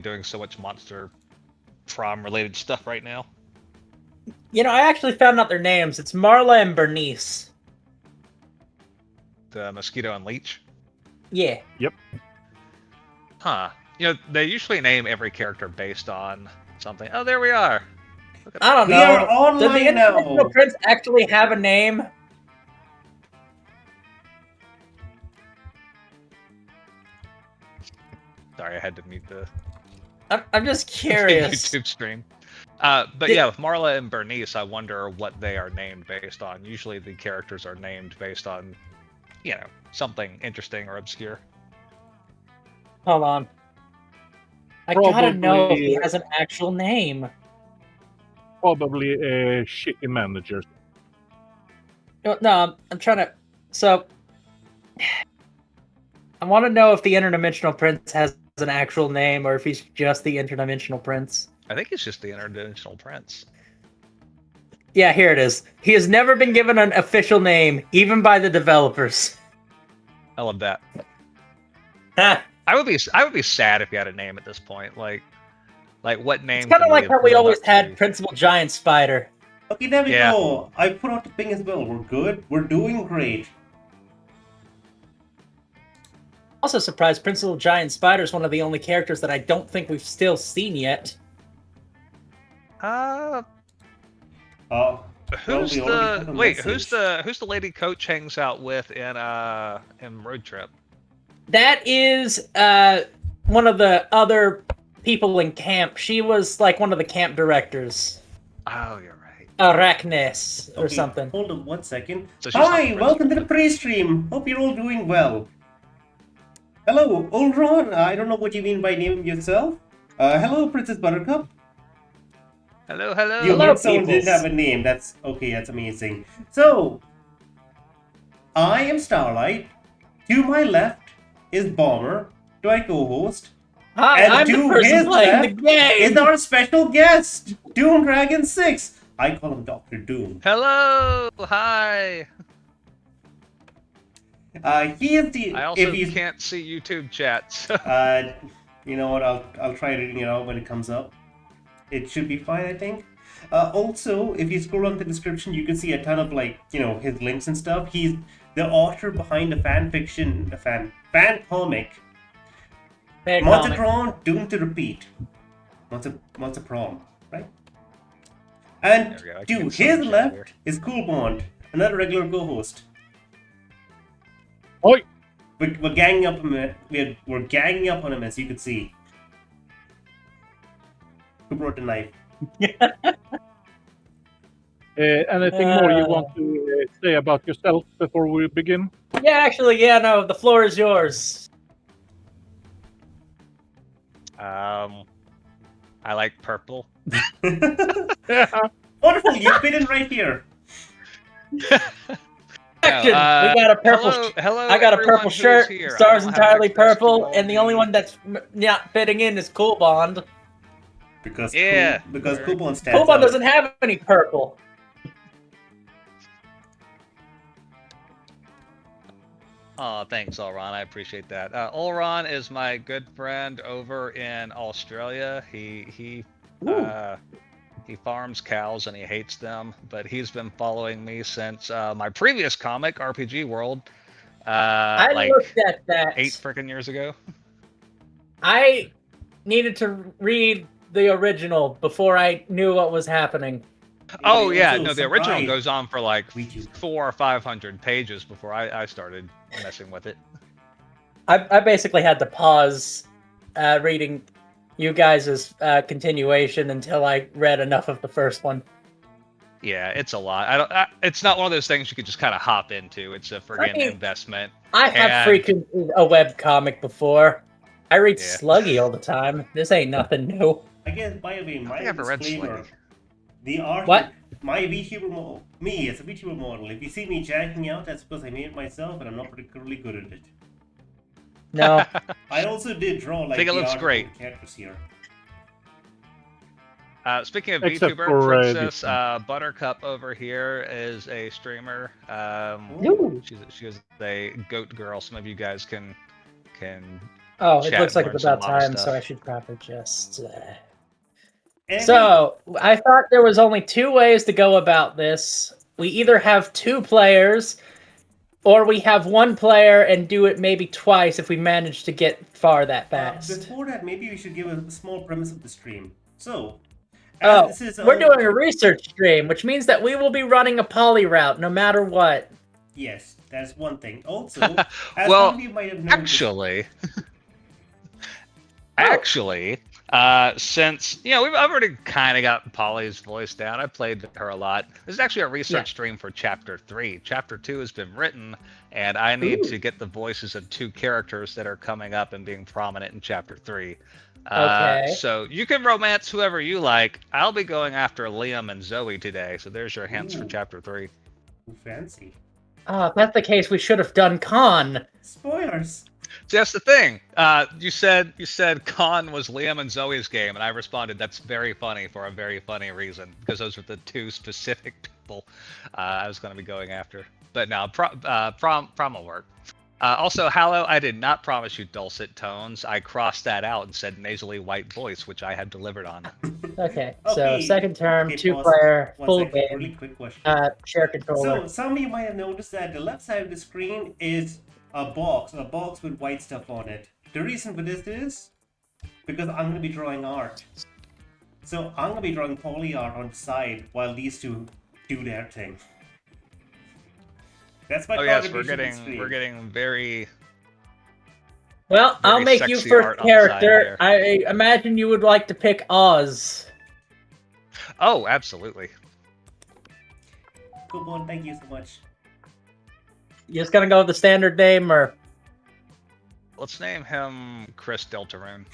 doing so much Monster Prom related stuff right now. You know, I actually found out their names. It's Marla and Bernice. The Mosquito and Leech. Yeah. Yep. Huh. You know, they usually name every character based on something. Oh, there we are. I don't know. We are online Does the International now. Prince actually have a name? Sorry, I had to mute the I'm just curious. YouTube stream. But yeah, with Marla and Bernice, I wonder what they are named based on. Usually the characters are named based on, you know, something interesting or obscure. Hold on. I gotta know if he has an actual name. Probably a shitty manager. No, I'm trying to... So... I want to know if the Interdimensional Prince has an actual name, or if he's just the Interdimensional Prince. I think it's just the Interdimensional Prince. Yeah, here it is. He has never been given an official name, even by the developers. I love that. Ha! I would be sad if he had a name at this point. Like what name? It's kind of like how we always had Principal Giant Spider. Okay, there we go. I put out the ping as well. We're good. We're doing great. Also surprised Principal Giant Spider is one of the only characters that I don't think we've still seen yet. Who's the lady Coach hangs out with in Road Trip? That is one of the other people in camp. She was like one of the camp directors. Oh, you're right. Arachnes or something. Hold on 1 second. So hi, welcome to the pre-stream. Hope you're all doing well. Hello, Ulron. I don't know what you mean by naming yourself. Hello, Princess Buttercup. Hello, hello. You meant someone didn't have a name. That's okay. That's amazing. So, I am Starlight. To my left is Bomber, my co-host. Hi, and I'm to the person his playing left the game. is our special guest, Doom Dragon 6. I call him Dr. Doom. Hello, hi. He is the. I also can't see YouTube chats. You know what? I'll try reading it out when it comes up. It should be fine, I think. Also, if you scroll down the description, you can see a ton of his links and stuff. He's the author behind a fan fiction, fan comic. Monster Prom Doomed to Repeat. Monster Prom, right? And to his left is Cool Bond, another regular co-host. Oi! We're ganging up on him. We're ganging up on him, as you can see. Who brought the knife? Anything more you want to say about yourself before we begin? Yeah, actually, no, the floor is yours. I like purple. Wonderful, you fit in right here. Action! We got a purple. Hello, I got a purple shirt. Star's entirely purple, and the only one that's not fitting in is Cool Bond. Because Cool Bond stands Cool Bond out. doesn't have any purple. Oh, thanks, Ulron. I appreciate that. Ulron is my good friend over in Australia. He farms cows and he hates them, but he's been following me since my previous comic, RPG World. I looked at that 8 freaking years ago. I needed to read the original before I knew what was happening. Oh yeah, no, the original goes on for like 400 or 500 pages before I started messing with it. I basically had to pause reading you guys' continuation until I read enough of the first one. Yeah, it's a lot. It's not one of those things you could just kind of hop into. It's a friggin' investment. I have freaking a web comic before. I read Sluggy all the time. This ain't nothing new. I guess, by the way, my never read disclaimer. Sluggy. The art. What? My VTuber model. Me, as a VTuber model. If you see me jacking out, that's because I made it myself and I'm not particularly good at it. No. I also did draw like I think it looks great. Characters here. Speaking of Except VTuber, for, Princess Buttercup over here is a streamer. She is a goat girl. Some of you guys can Oh, it chat looks and like it's learn about some lava time, so stuff. I should probably just... Anyway, So, I thought there was only 2 ways to go about this. We either have 2 players, or we have 1 player and do it maybe twice if we manage to get far that fast. before that, maybe we should give a small premise of the stream. So, Oh, this is we're doing a research stream, which means that we will be running a poly route no matter what. Yes, that's one thing. Also, as Well, some of you might have noticed, actually, since I've already kind of got Polly's voice down. I played her a lot. This is actually a research stream for Chapter 3. Chapter 2 has been written, and I need to get the voices of 2 characters that are coming up and being prominent in Chapter 3. Okay. So you can romance whoever you like. I'll be going after Liam and Zoe today. So there's your hints for Chapter 3. fancy. If that's the case, we should have done Con. Spoilers. So that's the thing. You said Con was Liam and Zoe's game, and I responded, "That's very funny for a very funny reason," because those are the 2 specific people I was going to be going after. But now prom will work. Also, Hallow, I did not promise you dulcet tones. I crossed that out and said nasally white voice, which I have delivered on. Okay, so second term, Okay, 2-player, pause. full 1 second, game, really quick question. share controller. So, some of you might have noticed that the left side of the screen is a box with white stuff on it. The reason for this is because I'm going to be drawing art. So, I'm going to be drawing poly art on the side while these 2 do their thing. That's my contribution to the stream. we're getting very. Well, I'll make you sexy art first on the side character. here. I imagine you would like to pick Oz. Oh, absolutely. Cool, Bon, thank you so much. You just gonna go with the standard name, or Let's name him Chris Deltarune.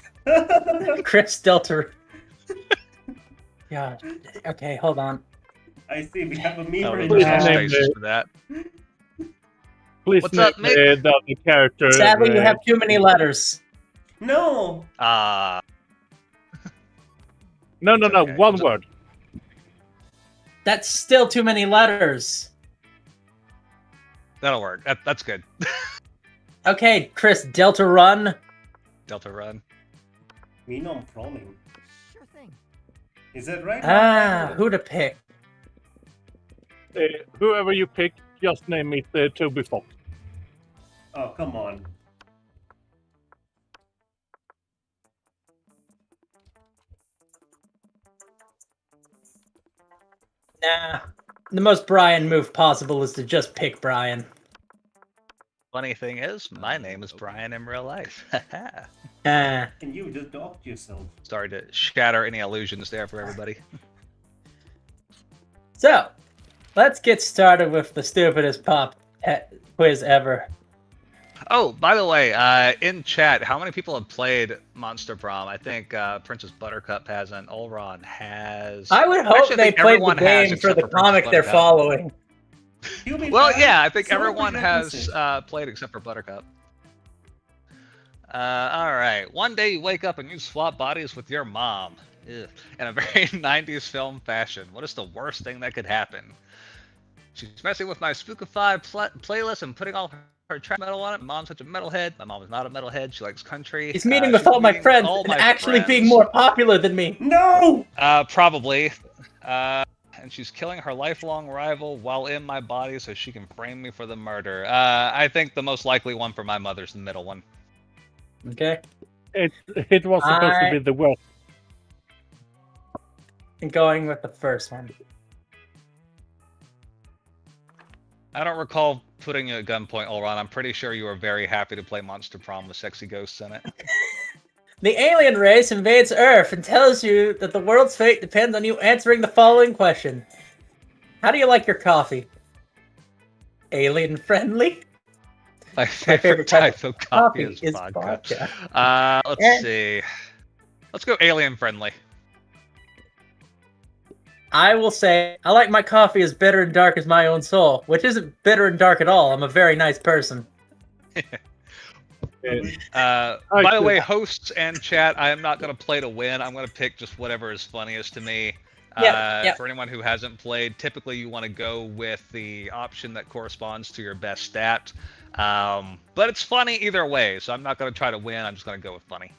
Chris Delta? Yeah. Okay, hold on. I see, we have a meme Oh, right we Yeah. just now. have spaces for that. Please What's name up, Mick? the other character. Sadly, you have too many letters. No! No, okay. one word. That's still too many letters. That'll work. That's good. Okay, Chris Delta Run. Delta Run. Me no proming. Sure thing. Is that right? Who to pick? Whoever you pick, just name it Toby Fox. Oh, come on. Nah. The most Brian move possible is to just pick Brian. Funny thing is, my name is Brian in real life. Ah. And you just docked yourself. Sorry to shatter any illusions there for everybody. So, let's get started with the stupidest pop quiz ever. Oh, by the way, in chat, how many people have played Monster Prom? I think Princess Buttercup hasn't. Olron has. I would hope Actually, I they think played the everyone has, game for except the Princess comic they're Buttercup. following. Well, yeah, I think So everyone has prerequisite. played except for Buttercup. All right. One day you wake up and you swap bodies with your mom. Ugh. In a very 90s film fashion. What is the worst thing that could happen? She's messing with my Spookified playlist and putting all her trap metal on it. My mom's such a metalhead. My mom is not a metalhead. She likes country. He's meeting with all my friends and actually being more popular than me. No! Probably. And she's killing her lifelong rival while in my body so she can frame me for the murder. I think the most likely one for my mother's the middle one. Okay. It was supposed to be the worst. And going with the first one. I don't recall putting you at gunpoint, Olron. I'm pretty sure you were very happy to play Monster Prom with sexy ghosts in it. The alien race invades Earth and tells you that the world's fate depends on you answering the following question. How do you like your coffee? Alien friendly? My favorite type of coffee is vodka. Let's see. Let's go alien friendly. I will say, I like my coffee as bitter and dark as my own soul, which isn't bitter and dark at all. I'm a very nice person. By the way, hosts and chat, I am not going to play to win. I'm going to pick just whatever is funniest to me. Yep. For anyone who hasn't played, typically you want to go with the option that corresponds to your best stat. But it's funny either way, so I'm not going to try to win. I'm just going to go with funny.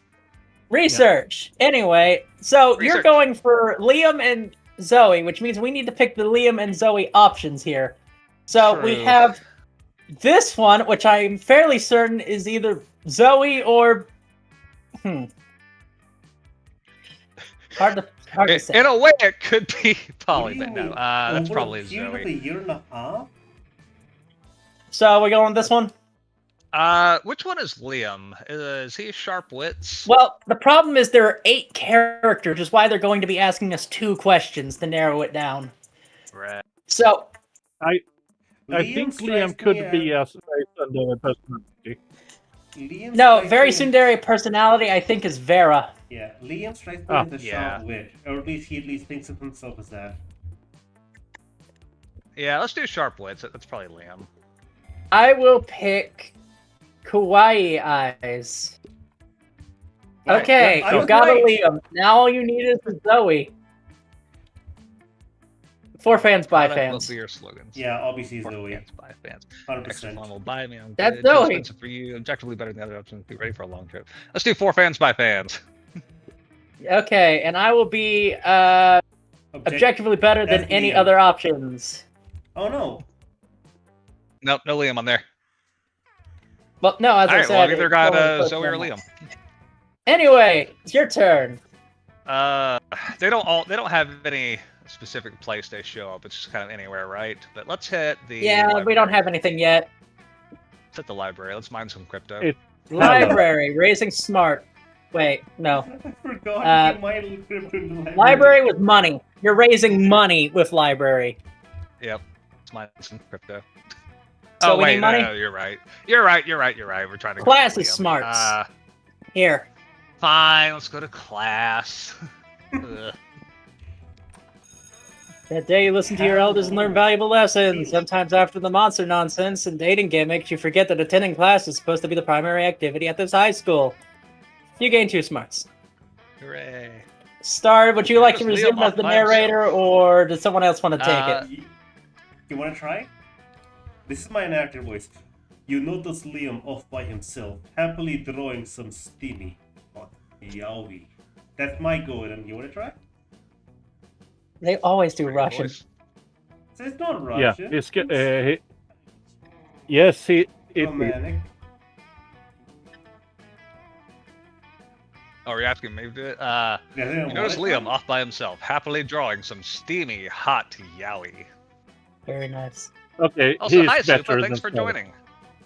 Research. Anyway, so you're Research. going for Liam and Zoe, which means we need to pick the Liam and Zoe options here. So we True. have this one, which I'm fairly certain is either Zoe or... Hard to say. In a way, it could be Polly, What do but you no. mean? That's Over probably a period of a Zoe. year and a half? So we're going with this one? Which one is Liam? Is he Sharp Wits? Well, the problem is there are 8 characters, which is why they're going to be asking us 2 questions to narrow it down. Right. So, I think Liam could be a secondary personality. no, very tsundere personality, I think, is Vera. Yeah, Liam strikes me as a Yeah. sharp wit, or he at least thinks of himself as that. Yeah, let's do Sharp Wits. That's probably Liam. I will pick Kawaii Eyes. Right, Okay, yeah, I you was got a right. Liam. Now all you need is a Zoe. For fans, by Product will fans. be your slogans. Yeah, obviously For Zoe. fans, by fans. 100%. Extra fun will buy me. I'm That's good. Too Zoe. expensive for you. Objectively better than the other options. Be ready for a long trip. Let's do 4 fans by fans. Okay, and I will be objectively better than That's any Liam. other options. Oh no. Nope, no Liam on there. Well, no, as All I right, said, well, I've either it's got only Zoe or personal. Liam. Anyway, it's your turn. They don't have any specific place they show up. It's just kind of anywhere, right? But let's hit the Yeah, we library. don't have anything yet. Let's hit the library. Let's mine some crypto. It- Library, raising smart. Wait, no. I forgot Uh, to get my little crypto in the library. Library with money. You're raising money with library. Yep. Let's mine some crypto. So oh we wait, need money? no, you're right. You're right. We're trying to. Class go is Liam. smarts. Here. Fine. Let's go to class. Ugh. That day you listen to your elders and learn valuable lessons. Sometimes after the monster nonsense and dating gimmicks, you forget that attending class is supposed to be the primary activity at this high school. You gain 2 smarts. Hooray. Star, would you like to Where's Liam resume as off the by narrator, or does someone else want to take it? You want to try? This is my actor voice. You notice Liam off by himself, happily drawing some steamy hot yaoi. That's my go, and you want to try? They always do Pretty good Russian. voice. So it's not Yeah, Russian. it's yes, it is. romantic. Oh, are you asking me to do it? Yeah, You notice Liam off by himself, happily drawing some steamy, hot yaoi. Very nice. Okay, Also, he's hi, better Super. Thanks for than Paul. joining.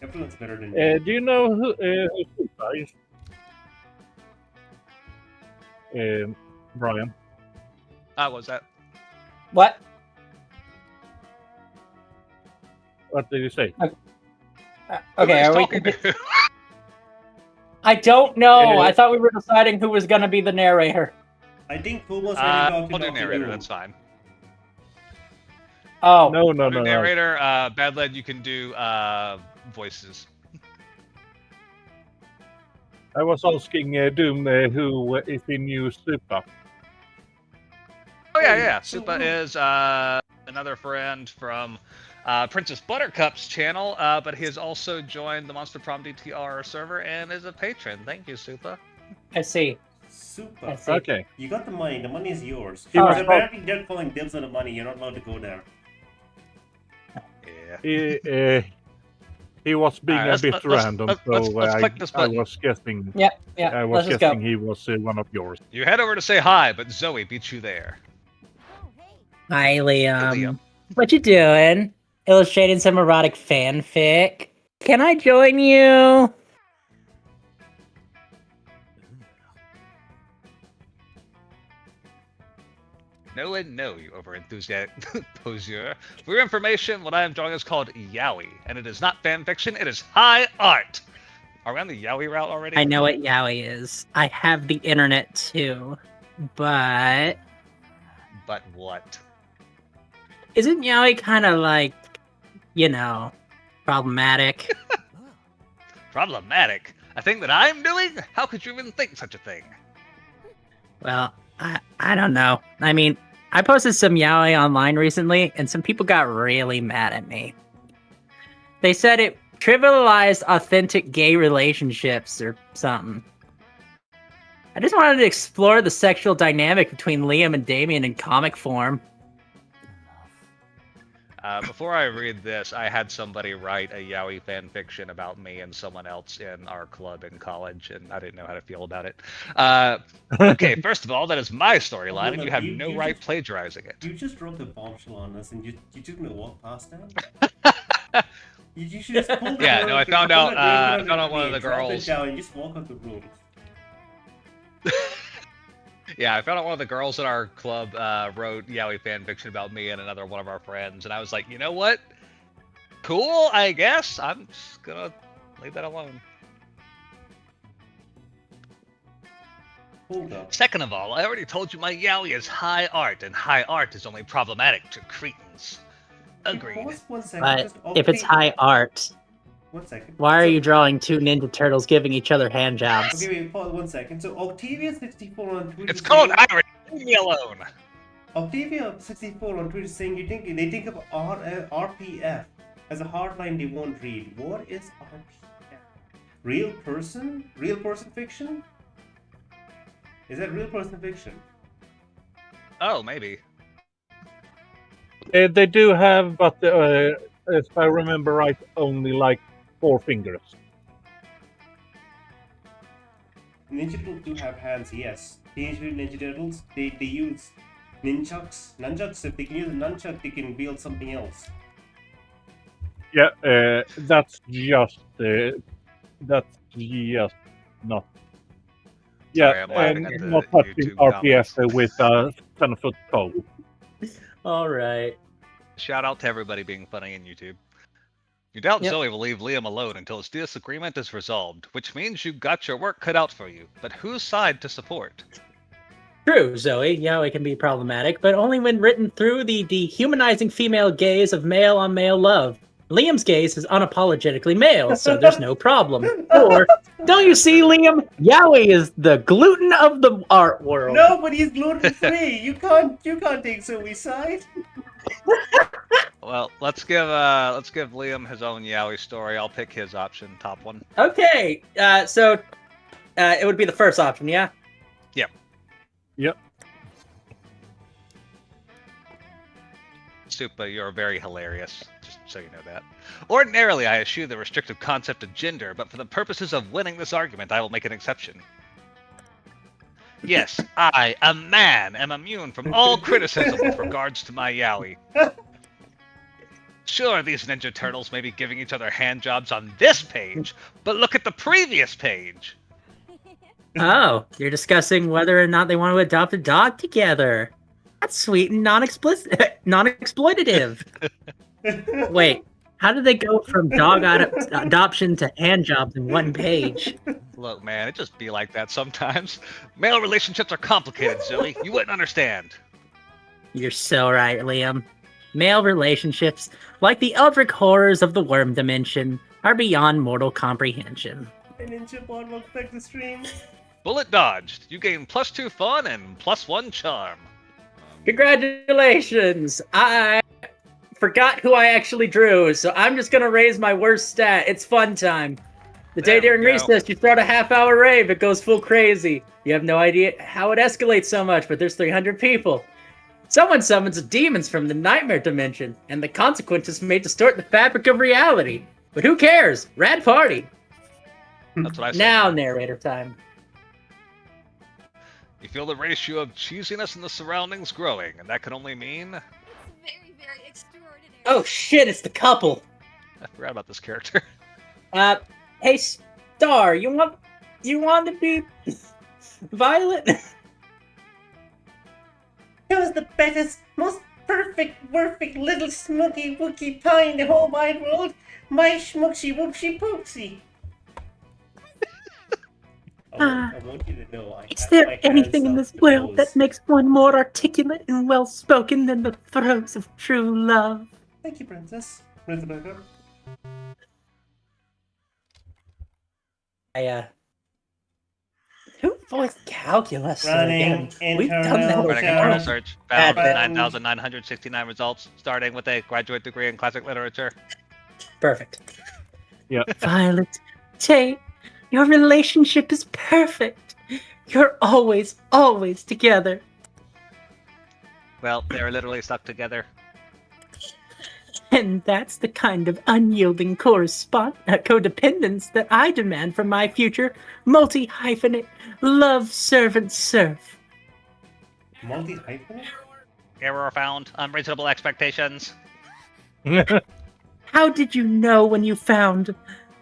Everyone's better than you. Do you know who Super is? Brian. What was that? What? What did you say? Okay, Who are he's we? talking to? I don't know. Uh, I thought we were deciding who was going to be the narrator. I think Paul was ready to I'll talk do to narrator. you. That's fine. Oh, No, I'll do no. narrator. Bad Led, you can do voices. I was asking Doom who is the new Super. Oh yeah. Supa is another friend from Princess Buttercup's channel, but he has also joined the Monster Prom DTR server and is a patron. Thank you, Supa. I see. Super. I see. Okay. You got the money. The money is yours. He Because was- apparently they're calling dibs on the money. You're not allowed to go there. Yeah. He was being Alright, a bit let's- random, let's so click this I button. was guessing. Yeah, I was let's just go. guessing he was one of yours. You head over to say hi, but Zoe beats you there. Hi, Liam. Liam. What you doing? Illustrating some erotic fanfic. Can I join you? No and no, you over-enthusiastic poseur. For your information, what I am drawing is called yaoi, and it is not fan fiction, it is high art. Are we on the yaoi route already? I know what yaoi is. I have the internet too. But But what? isn't yaoi kind of like, problematic? Problematic. A thing that I'm doing? How could you even think such a thing? Well, I don't know. I mean, I posted some yaoi online recently, and some people got really mad at me. They said it trivialized authentic gay relationships or something. I just wanted to explore the sexual dynamic between Liam and Damien in comic form. Before I read this, I had somebody write a yaoi fan fiction about me and someone else in our club in college, and I didn't know how to feel about it. Okay, first of all, that is my storyline, and you have no right plagiarizing it. You just dropped a bombshell on us, and you just gonna walk past that? You should just pull the Yeah, no, I found out one of the girls. Down and just walk out the room. Yeah, I found out one of the girls in our club wrote yaoi fan fiction about me and another one of our friends, and I was like, you know what? Cool, I guess. I'm just gonna leave that alone. Hold up. Second of all, I already told you my yaoi is high art, and high art is only problematic to cretins. Agreed. Pause 1 second. But just if it's high art, 1 second. why are you drawing two Ninja Turtles giving each other hand jobs? Okay, wait, pause 1 second. So Octavia64 on Twitter. It's called irony. Leave me alone. Octavia64 on Twitter saying they think of RPF as a hardline they won't read. What is RPF? Real person? Real person fiction? Is that real person fiction? Oh, maybe. They do have, but if I remember right, only like 4 fingers. Ninja Turtles do have hands, yes. Teenage Mutant Ninja Turtles, they use nunchucks. Nunchucks, if they can use a nunchuck, they can wield something else. Yeah, that's just not. Yeah, Sorry, I'm laughing at the not touching YouTube RPF with a 10-foot pole. All right. Shout out to everybody being funny in YouTube. You doubt Yep. Zoe will leave Liam alone until his disagreement is resolved, which means you got your work cut out for you. But whose side to support? True, Zoe. Yaoi can be problematic, but only when written through the dehumanizing female gaze of male-on-male love. Liam's gaze is unapologetically male, so there's no problem. Or, don't you see, Liam? Yaoi is the gluten of the art world. No, but he's gluten-free. You can't take Zoe's side. Well, let's give Liam his own yaoi story. I'll pick his option, top one. Okay, so it would be the first option, yeah? Yep. Supa, you're very hilarious, just so you know that. Ordinarily, I eschew the restrictive concept of gender, but for the purposes of winning this argument, I will make an exception. Yes, I, a man, am immune from all criticism with regards to my yaoi. Sure, these Ninja Turtles may be giving each other hand jobs on this page, but look at the previous page! Oh, you're discussing whether or not they want to adopt a dog together. That's sweet and non-exploitative. Wait, how did they go from dog adoption to hand jobs in one page? Look, man, it just be like that sometimes. Male relationships are complicated, Zoe. You wouldn't understand. You're so right, Liam. Male relationships, like the eldritch horrors of the worm dimension, are beyond mortal comprehension. Ninja Bond, welcome back to the stream. Bullet dodged. You gain +2 fun and +1 charm. Congratulations! I forgot who I actually drew, so I'm just gonna raise my worst stat. It's fun time. The day There we during go. recess, you throw out a half-hour rave, it goes full crazy. You have no idea how it escalates so much, but there's 300 people. Someone summons demons from the nightmare dimension, and the consequences may distort the fabric of reality. But who cares? Rad party! That's what I said. Now, narrator time. You feel the ratio of cheesiness in the surroundings growing, and that can only mean... Very, very extraordinary. Oh shit, it's the couple! I forgot about this character. Hey, Star, you want to be Violet? He was the best, most perfect little smoky wookie pie in the whole wide world. My schmooksy whoopsie poopsie. I want you to know Is there anything in this world that makes one more articulate and well-spoken than the throes of true love? Thank you, Princess. Princess Burger. Who Voice calculus Running again. We've done that internal Running a internal lot. search. Bad Found bit. 9,969 results, starting with a graduate degree in classic literature. Perfect. Yeah. Violet, Tate, your relationship is perfect. You're always, always together. Well, they're literally stuck together. And that's the kind of unyielding codependence that I demand from my future multi-hyphenate love servant serf. Multi-hyphenate? Error found. Unreasonable expectations. How did you know when you found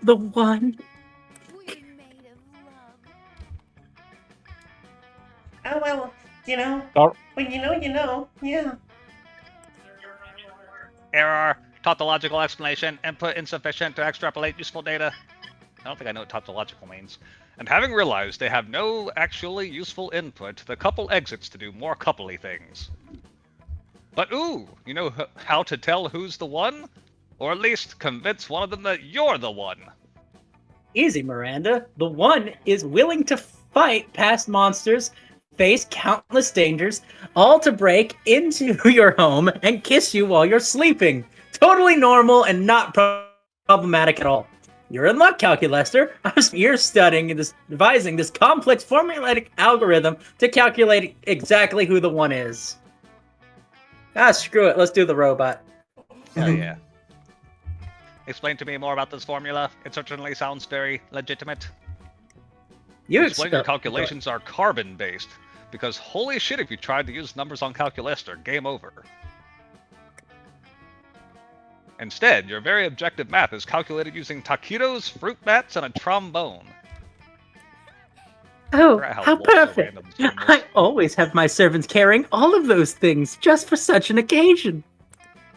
the one? We're made of love. Oh, well, you know. Or- When you know, yeah. Error. Tautological explanation. Input insufficient to extrapolate useful data. I don't think I know what tautological means. And having realized they have no actually useful input, the couple exits to do more coupley things. But ooh, you know how to tell who's the one? Or at least convince one of them that you're the one. Easy, Miranda. The one is willing to fight past monsters, face countless dangers, all to break into your home and kiss you while you're sleeping. Totally normal and not problematic at all. You're in luck, Calculester. I spent years studying and devising this complex formulaic algorithm to calculate exactly who the one is. Ah, screw it. Let's do the robot. Hell yeah. Explain to me more about this formula. It certainly sounds very legitimate. You Explain your calculations are carbon-based, because holy shit if you tried to use numbers on Calculester, game over. Instead, your very objective math is calculated using taquitos, fruit bats, and a trombone. Oh, Forgot how low so perfect. random this game was. I always have my servants carrying all of those things just for such an occasion.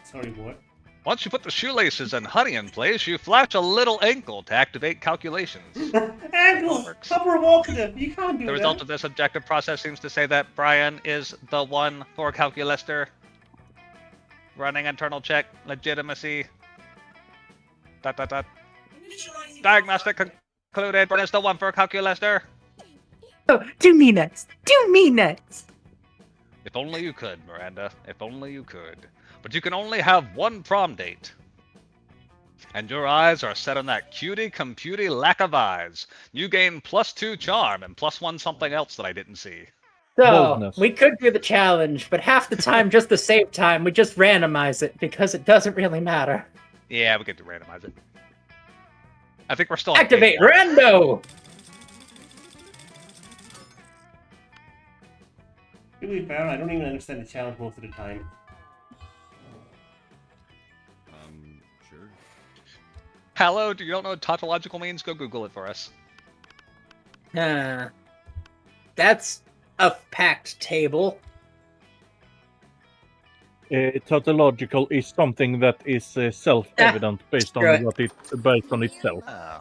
Sorry, what? Once you put the shoelaces and honey in place, you flash a little ankle to activate calculations. Ankle! Works. How provocative! You can't do The that. result of this objective process seems to say that Brian is the one for Calculester. Running internal check, legitimacy. ... Diagnostic concluded, Brian is the one for Calculester. Oh, do me next. Do me next. If only you could, Miranda. If only you could. But you can only have one prom date. And your eyes are set on that cutie computy lack of eyes. You gain +2 charm and +1 something else that I didn't see. So, Boldness. we could do the challenge, but half the time, just to save time, we just randomize it because it doesn't really matter. Yeah, we get to randomize it. I think we're still on Activate game one. rando! To be fair, I don't even understand the challenge most of the time. Sure. Hello, do you don't know what tautological means? Go Google it for us. That's a packed table. Tautological is something that is self-evident based screw it. on what it's based on itself. Oh.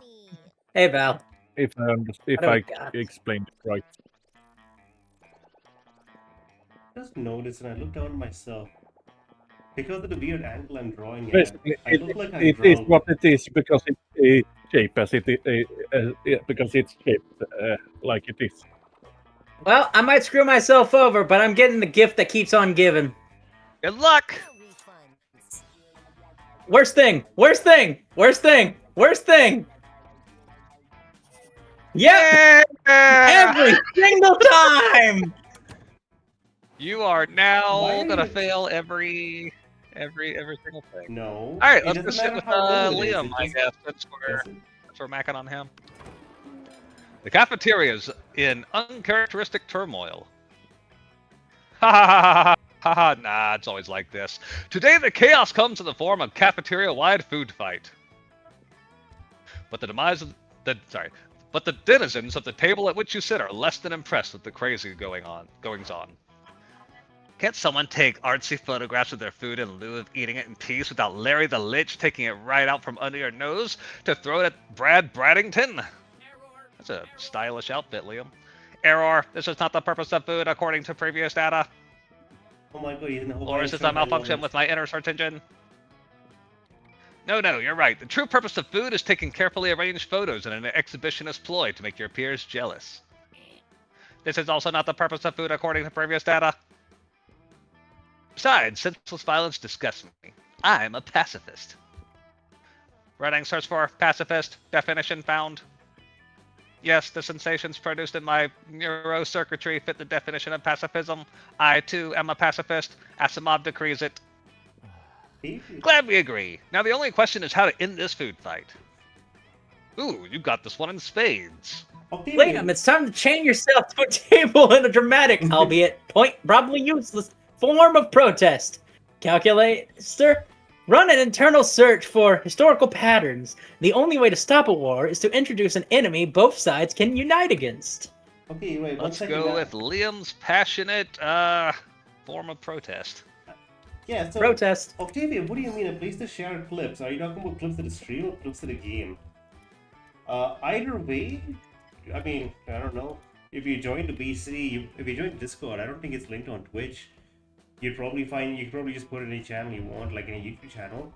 Hey, Val. If do I we got? explained it right. Just notice, and I look down at myself. Because of the weird angle I'm drawing at, Basically, I look like I it is what it is because it's shaped as it because it's shaped like it is. Well, I might screw myself over, but I'm getting the gift that keeps on giving. Good luck! Worst thing! Worst thing! Worst thing! Worst thing! Yep! Yeah! Every single time! You are now Why? gonna fail every single thing. No. Alright, it let's go doesn't sit matter with how old it is, Liam, it I just guess, since doesn't- we're macking on him. The cafeteria's in uncharacteristic turmoil. Ha ha ha ha ha ha ha! Nah, it's always like this. Today the chaos comes in the form of cafeteria-wide food fight. But the denizens of the table at which you sit are less than impressed with the crazy goings on. Can't someone take artsy photographs of their food in lieu of eating it in peace without Larry the Lich taking it right out from under your nose to throw it at Brad Braddington? That's a stylish outfit, Liam. Error. This is not the purpose of food according to previous data. Oh my god, he's in the whole Or is this a malfunction with my inner search engine? No, you're right. The true purpose of food is taking carefully arranged photos in an exhibitionist ploy to make your peers jealous. This is also not the purpose of food according to previous data. Besides, senseless violence disgusts me. I'm a pacifist. Running search for pacifist, definition found. Yes, the sensations produced in my neurocircuitry fit the definition of pacifism. I, too, am a pacifist. Asimov decrees it. Glad we agree. Now the only question is how to end this food fight. Ooh, you got this one in spades. Liam, it's time to chain yourself to a table in a dramatic, albeit probably useless, form of protest. Calculate, sir. Run an internal search for historical patterns. The only way to stop a war is to introduce an enemy both sides can unite against. Okay, wait. Let's go with Liam's passionate form of protest. Yeah, so Protest. Octavia, what do you mean a place to share clips? Are you talking about clips of the stream or clips of the game? Either way, I mean, I don't know. If you join the BC, if you join Discord, I don't think it's linked on Twitch. You'd probably just put it in any channel you want, like in a YouTube channel.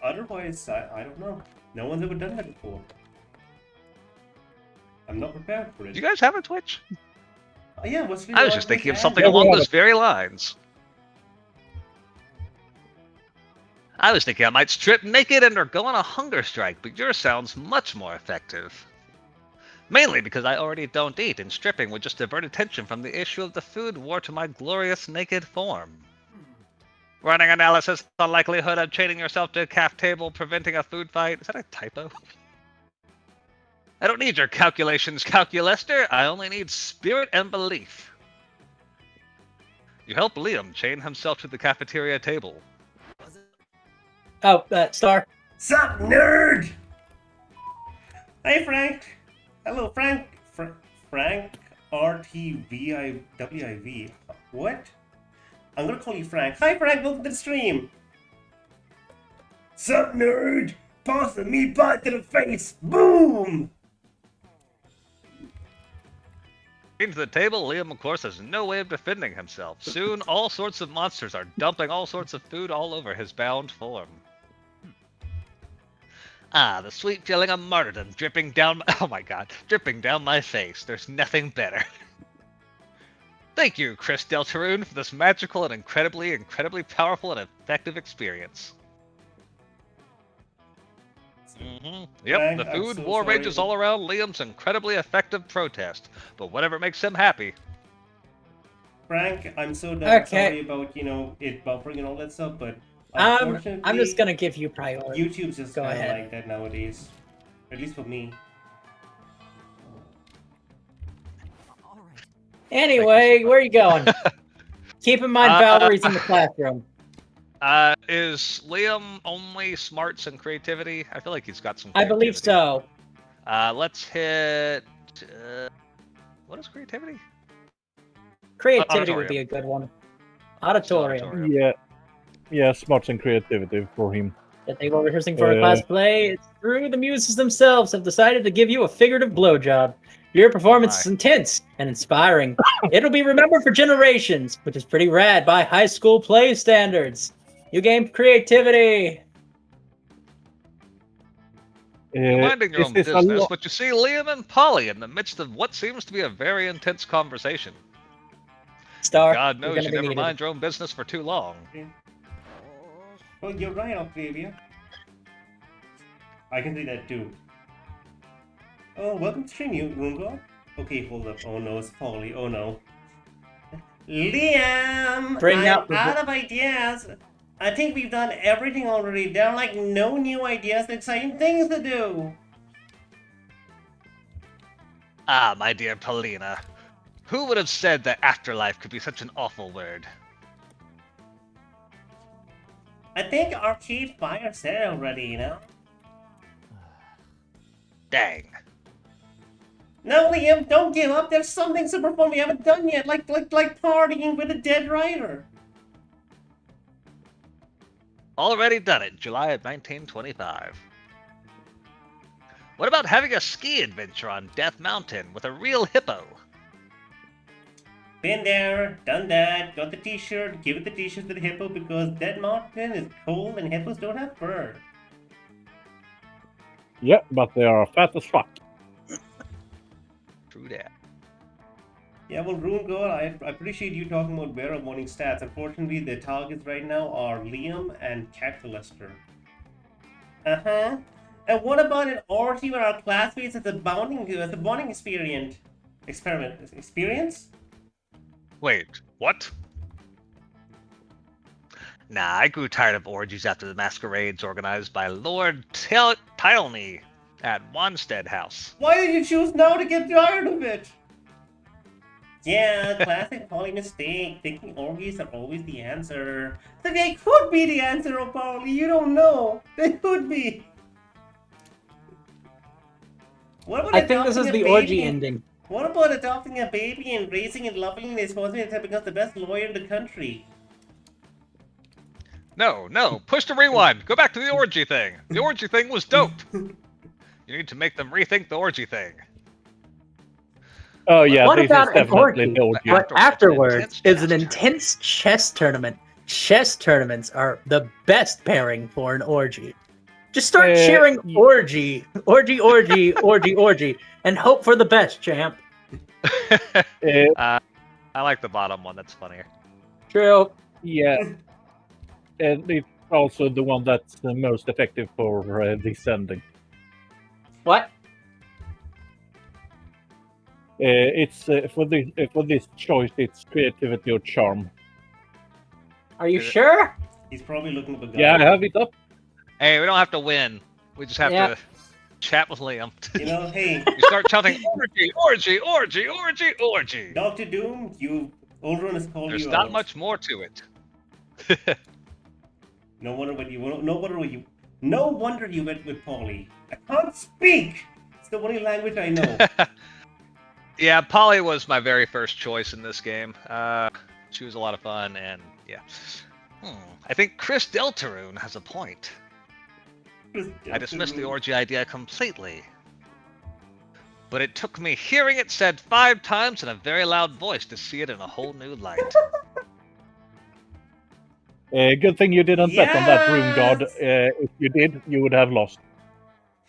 Otherwise, I don't know. No one's ever done that before. I'm not prepared for it. Do you guys have a Twitch? Yeah, I was just thinking of something along those very lines. I was thinking I might strip naked and or go on a hunger strike, but yours sounds much more effective. Mainly because I already don't eat, and stripping would just divert attention from the issue of the food war to my glorious naked form. Running analysis on likelihood of chaining yourself to a calf table, preventing a food fight. Is that a typo? I don't need your calculations, Calculester. I only need spirit and belief. You help Liam chain himself to the cafeteria table. Oh, Star. Sup, nerd? Hey, Frank. Hello, Frank. Frank RTVIWIV. What? I'm gonna call you Frank. Hi, Frank. Welcome to the stream. Sup, nerd? Pass the meat bite to the face. Boom. To the table, Liam, of course, has no way of defending himself. Soon, all sorts of monsters are dumping all sorts of food all over his bound form. Ah, the sweet feeling of martyrdom dripping down dripping down my face. There's nothing better. Thank you, Chris Deltarune, for this magical and incredibly powerful and effective experience. Yep, Frank, the I'm food so war sorry. rages all around Liam's incredibly effective protest, but whatever makes him happy. Frank, I'm so Okay. sorry about, it buffering and all that stuff, but I'm unfortunately, just gonna give you priority. YouTube's just Go kind of ahead. like that nowadays. At least for me. Anyway, where are you going? Keep in mind Valerie's in the classroom. Is Liam only smarts and creativity? I feel like he's got some I creativity. believe so. Let's hit... what is creativity? Creativity would be a good one. Auditorium. Yeah, smarts and creativity for him. That they were rehearsing for a class play. It's true the muses themselves have decided to give you a figurative blowjob. Your performance is intense and inspiring. It'll be remembered for generations, which is pretty rad by high school play standards. You gained creativity. You're minding your is own this a business, lo- but you see Liam and Polly in the midst of what seems to be a very intense conversation. Star, God you're knows gonna you be never needed. mind your own business for too long. Oh, you're right, Octavia. I can see that too. Oh, welcome to stream, you Roomgod. Okay, hold up. Oh no, it's Polly. Oh no. Liam! Bring I'm out the- out of ideas. I think we've done everything already. There are like no new ideas and exciting things to do. Ah, my dear Paulina. Who would have said that afterlife could be such an awful word? I think Arcade Fire said it already, you know? Dang. No, Liam, don't give up. There's something super fun we haven't done yet, like partying with a dead writer. Already done it, July of 1925. What about having a ski adventure on Death Mountain with a real hippo? Been there, done that, got the t-shirt, give it the t-shirt to the hippo because Dead Mountain is cold and hippos don't have fur. Yeah, but they are fat as fuck. True that. Yeah, well, Rune God, I appreciate you talking about Vera wanting stats. Unfortunately, the targets right now are Liam and Cactulister. Uh-huh. And what about an orgy where our classmates at the bonding experience? Wait, what? Nah, I grew tired of orgies after the masquerades organized by Lord Tilney at Wanstead House. Why did you choose now to get tired of it? Yeah, classic Polly mistake. Thinking orgies are always the answer. They could be the answer, oh, Polly. You don't know. They could be. What about I think this adopting is a the baby? orgy ending. What about adopting a baby and raising it lovingly and supposing it becomes the best lawyer in the country? No, push to rewind. Go back to the orgy thing. The orgy thing was dope. You need to make them rethink the orgy thing. Oh yeah, What this about is an definitely orgy? the orgy. But Afterwards, afterwards is an chess intense chess tournament. Chess tournaments are the best pairing for an orgy. Just start cheering orgy, orgy, orgy, orgy, orgy, and hope for the best, champ. Uh, I like the bottom one. That's funnier. True. yeah, and it's also the one that's the most effective for descending. What? It's for this choice, it's creativity or charm. Are you sure? He's probably looking up a gun. Yeah, I have it up. Hey, we don't have to win. We just have to chat with Liam. You know, hey, You start chanting orgy, orgy, orgy, orgy, orgy. Dr. Doom, Oldrun has called There's you not out. much more to it. No wonder you went with Polly. I can't speak. It's the only language I know. Yeah, Polly was my very first choice in this game. She was a lot of fun, and yeah. I think Chris Deltarune has a point. I dismissed the orgy idea completely. But it took me hearing it said 5 times in a very loud voice to see it in a whole new light. Good thing you didn't bet on that room guard. Yes! If you did, you would have lost.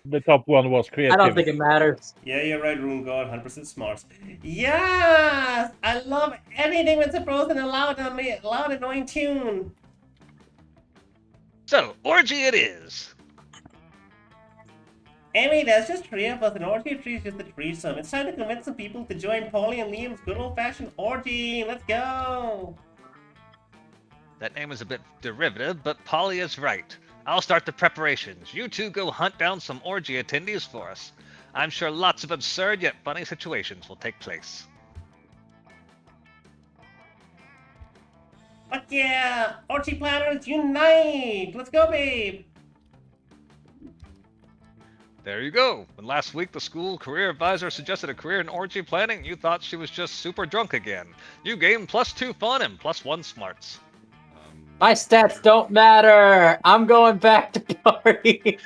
The top one was I creativity. don't think it matters. Yeah, you're right, Rune God, 100% smart. Yes! I love anything that's supposed and a loud, annoying tune. So, orgy it is. Amy, there's just 3 of us, and orgy tree is just a threesome. It's time to convince some people to join Polly and Liam's good old-fashioned orgy. Let's go! That name is a bit derivative, but Polly is right. I'll start the preparations. You two go hunt down some orgy attendees for us. I'm sure lots of absurd yet funny situations will take place. Fuck yeah! Orgy planners, unite! Let's go, babe! There you go. When last week the school career advisor suggested a career in orgy planning, you thought she was just super drunk again. You gained +2 fun and +1 smarts. My stats don't matter. I'm going back to party.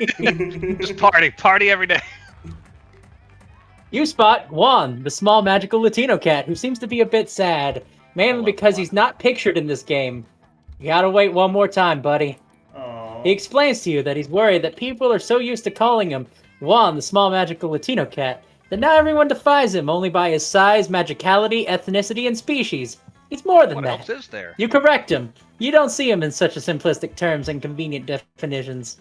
Just party every day. You spot Juan, the small magical Latino cat, who seems to be a bit sad, mainly because he's not pictured in this game. You gotta wait one more time, buddy. Aww. He explains to you that he's worried that people are so used to calling him Juan, the small magical Latino cat, that now everyone defies him only by his size, magicality, ethnicity, and species. He's more than What that. else is there? You correct him. You don't see him in such a simplistic terms and convenient definitions.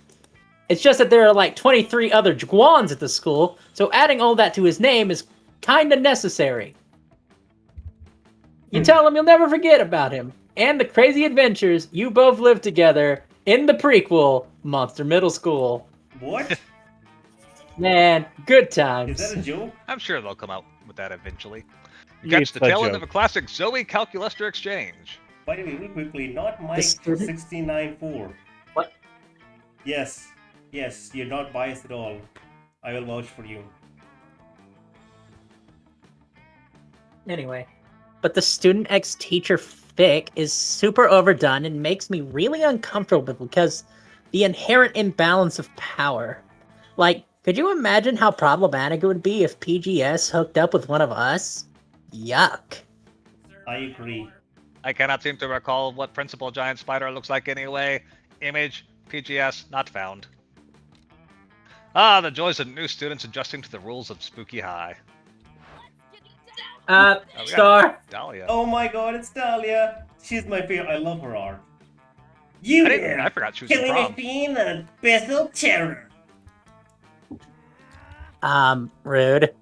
It's just that there are like 23 other Juans at the school, so adding all that to his name is kinda necessary. You tell him you'll never forget about him, and the crazy adventures you both lived together in the prequel, Monster Middle School. What? Man, good Is times. that a joke? I'm sure they'll come out with that eventually. You Yeah, catch it's the a tail end joke. of a classic Zoe Calculuster exchange. By the way, real quickly, not Mike student? 694. What? Yes, you're not biased at all. I will vouch for you. Anyway, but the student X teacher fic is super overdone and makes me really uncomfortable because the inherent imbalance of power. Like, could you imagine how problematic it would be if PGS hooked up with one of us? Yuck. I agree. I cannot seem to recall what Principal Giant Spider looks like anyway. Image, PGS, not found. Ah, the joys of new students adjusting to the rules of Spooky High. Oh, we got Star. Dahlia. Oh my god, it's Dahlia. She's my favorite. I love her art. You there, I forgot she was in killing prom. machine and Bethel Terror. Rude.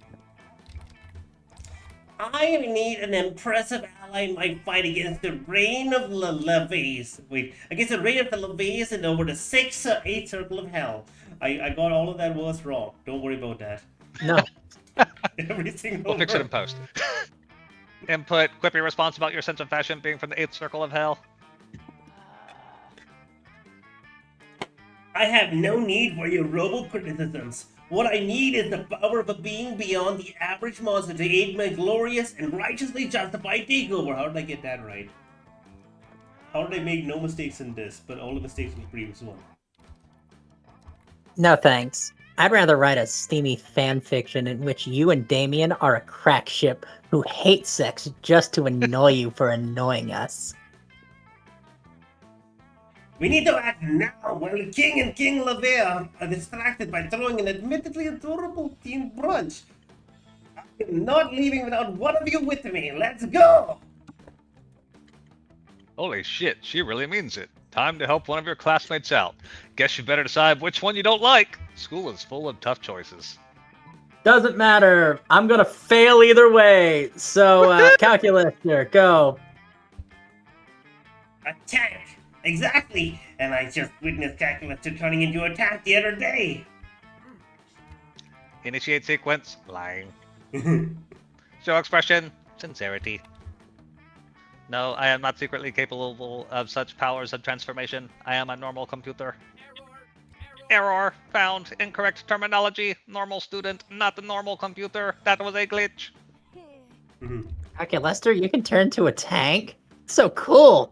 I need an impressive ally in my fight against the reign of the Levies. Wait, against the reign of the Levies and over the 6 or 8 circle of hell. I got all of that words wrong. Don't worry about that. No. Every single We'll fix it in word. post. Input, quippy response about your sense of fashion being from the 8th circle of hell. I have no need for your robo criticisms. What I need is the power of a being beyond the average monster to aid my glorious and righteously justified takeover. How did I get that right? How did I make no mistakes in this, but all the mistakes in the previous one? No thanks. I'd rather write a steamy fan fiction in which you and Damien are a crack ship who hate sex just to annoy you for annoying us. We need to act now while the King and King Lavere are distracted by throwing an admittedly adorable teen brunch. I am not leaving without one of you with me. Let's go! Holy shit, she really means it. Time to help one of your classmates out. Guess you better decide which one you don't like. School is full of tough choices. Doesn't matter. I'm gonna fail either way. So, calculus here, go. A tank! Exactly! And I just witnessed Calculus turning into a tank the other day! Initiate sequence, lying. Show expression, sincerity. No, I am not secretly capable of such powers of transformation. I am a normal computer. Error found. Incorrect terminology. Normal student, not the normal computer. That was a glitch. Okay, Lester, you can turn to a tank? So cool!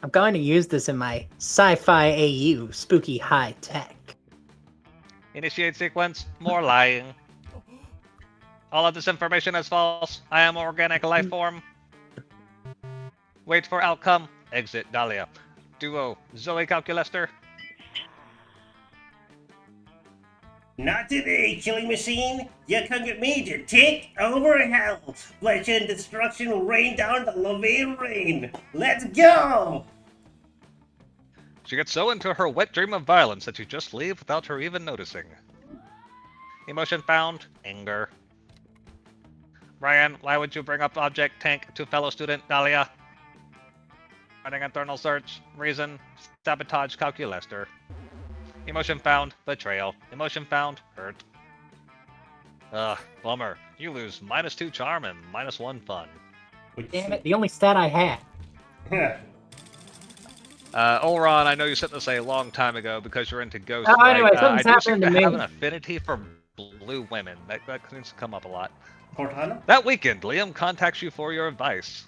I'm going to use this in my sci-fi AU spooky high tech. Initiate sequence, more lying. All of this information is false. I am organic life form. Wait for outcome. Exit Dahlia. Duo, Zoe Calculester. Not today, killing machine! You come with me to take over hell! Bloodshed and destruction will rain down the Levian rain! Let's go! She gets so into her wet dream of violence that you just leave without her even noticing. Emotion found, anger. Ryan, why would you bring up object tank to fellow student Dahlia? Running internal search, reason, sabotage Calculester. Emotion found, betrayal. Emotion found, hurt. Ugh, bummer. You lose -2 charm and -1 fun. Damn it, the only stat I had. Olron, I know you sent this a long time ago because you're into ghosts. Oh, right? anyway, something's I do seem happening to to me. have an affinity for blue women. That seems to come up a lot. Cortana? That weekend, Liam contacts you for your advice.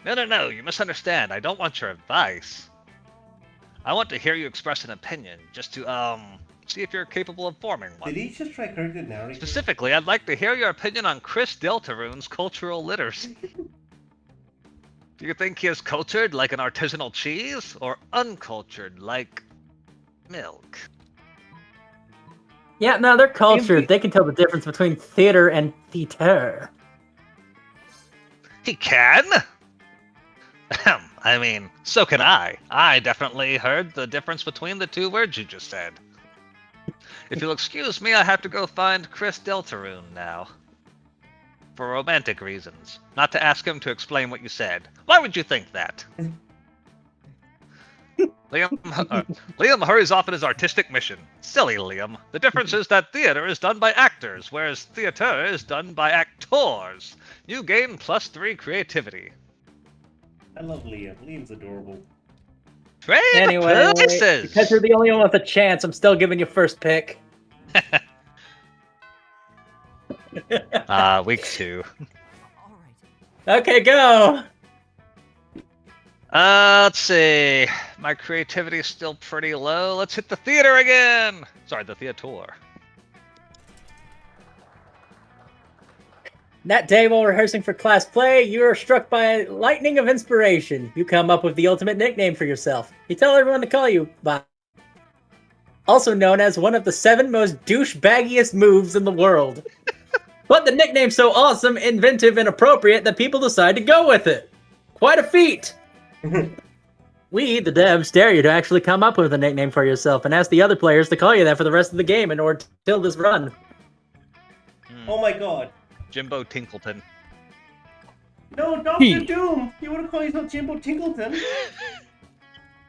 No, you misunderstand. I don't want your advice. I want to hear you express an opinion, just to, see if you're capable of forming one. Did he just try corrected narrative? Specifically, I'd like to hear your opinion on Chris Deltarune's cultural literacy. Do you think he is cultured like an artisanal cheese, or uncultured like milk? Yeah, no, they're cultured. They can tell the difference between theater and theater. He can? I mean, so can I. I definitely heard the difference between the two words you just said. If you'll excuse me, I have to go find Chris Deltarune now. For romantic reasons. Not to ask him to explain what you said. Why would you think that? Liam hurries off on his artistic mission. Silly Liam. The difference is that theater is done by actors, whereas theater is done by actors. You gain +3 creativity. I love Liam. Liam's adorable. Trade Anyway, places! because you're the only one with a chance, I'm still giving you first pick. Week 2. Okay, go! Let's see. My creativity is still pretty low. Let's hit the theater again! Sorry, the theater. That day while rehearsing for class play, you are struck by a lightning of inspiration. You come up with the ultimate nickname for yourself. You tell everyone to call you by, also known as one of the 7 most douchebaggiest moves in the world. But the nickname's so awesome, inventive, and appropriate that people decide to go with it. Quite a feat! We, the devs, dare you to actually come up with a nickname for yourself and ask the other players to call you that for the rest of the game in order to kill this run. Oh my god. Jimbo Tinkleton. No, Dr. Doom! You want to call yourself Jimbo Tinkleton?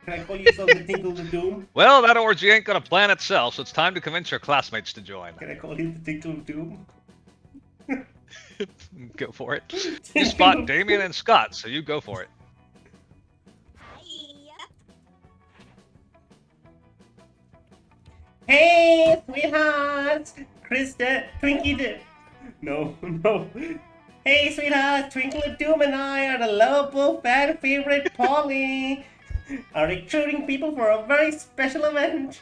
Can I call yourself the Tinkle the Doom? Well, that orgy ain't gonna plan itself, so it's time to convince your classmates to join. Can I call you the Tinkle Doom? Go for it. You spot Damien and Scott, so you go for it. Hey, sweetheart! Krista, Twinkie No. Hey, sweetheart! Twinkle and Doom and I are the lovable fan favorite Polly! Are recruiting people for a very special event.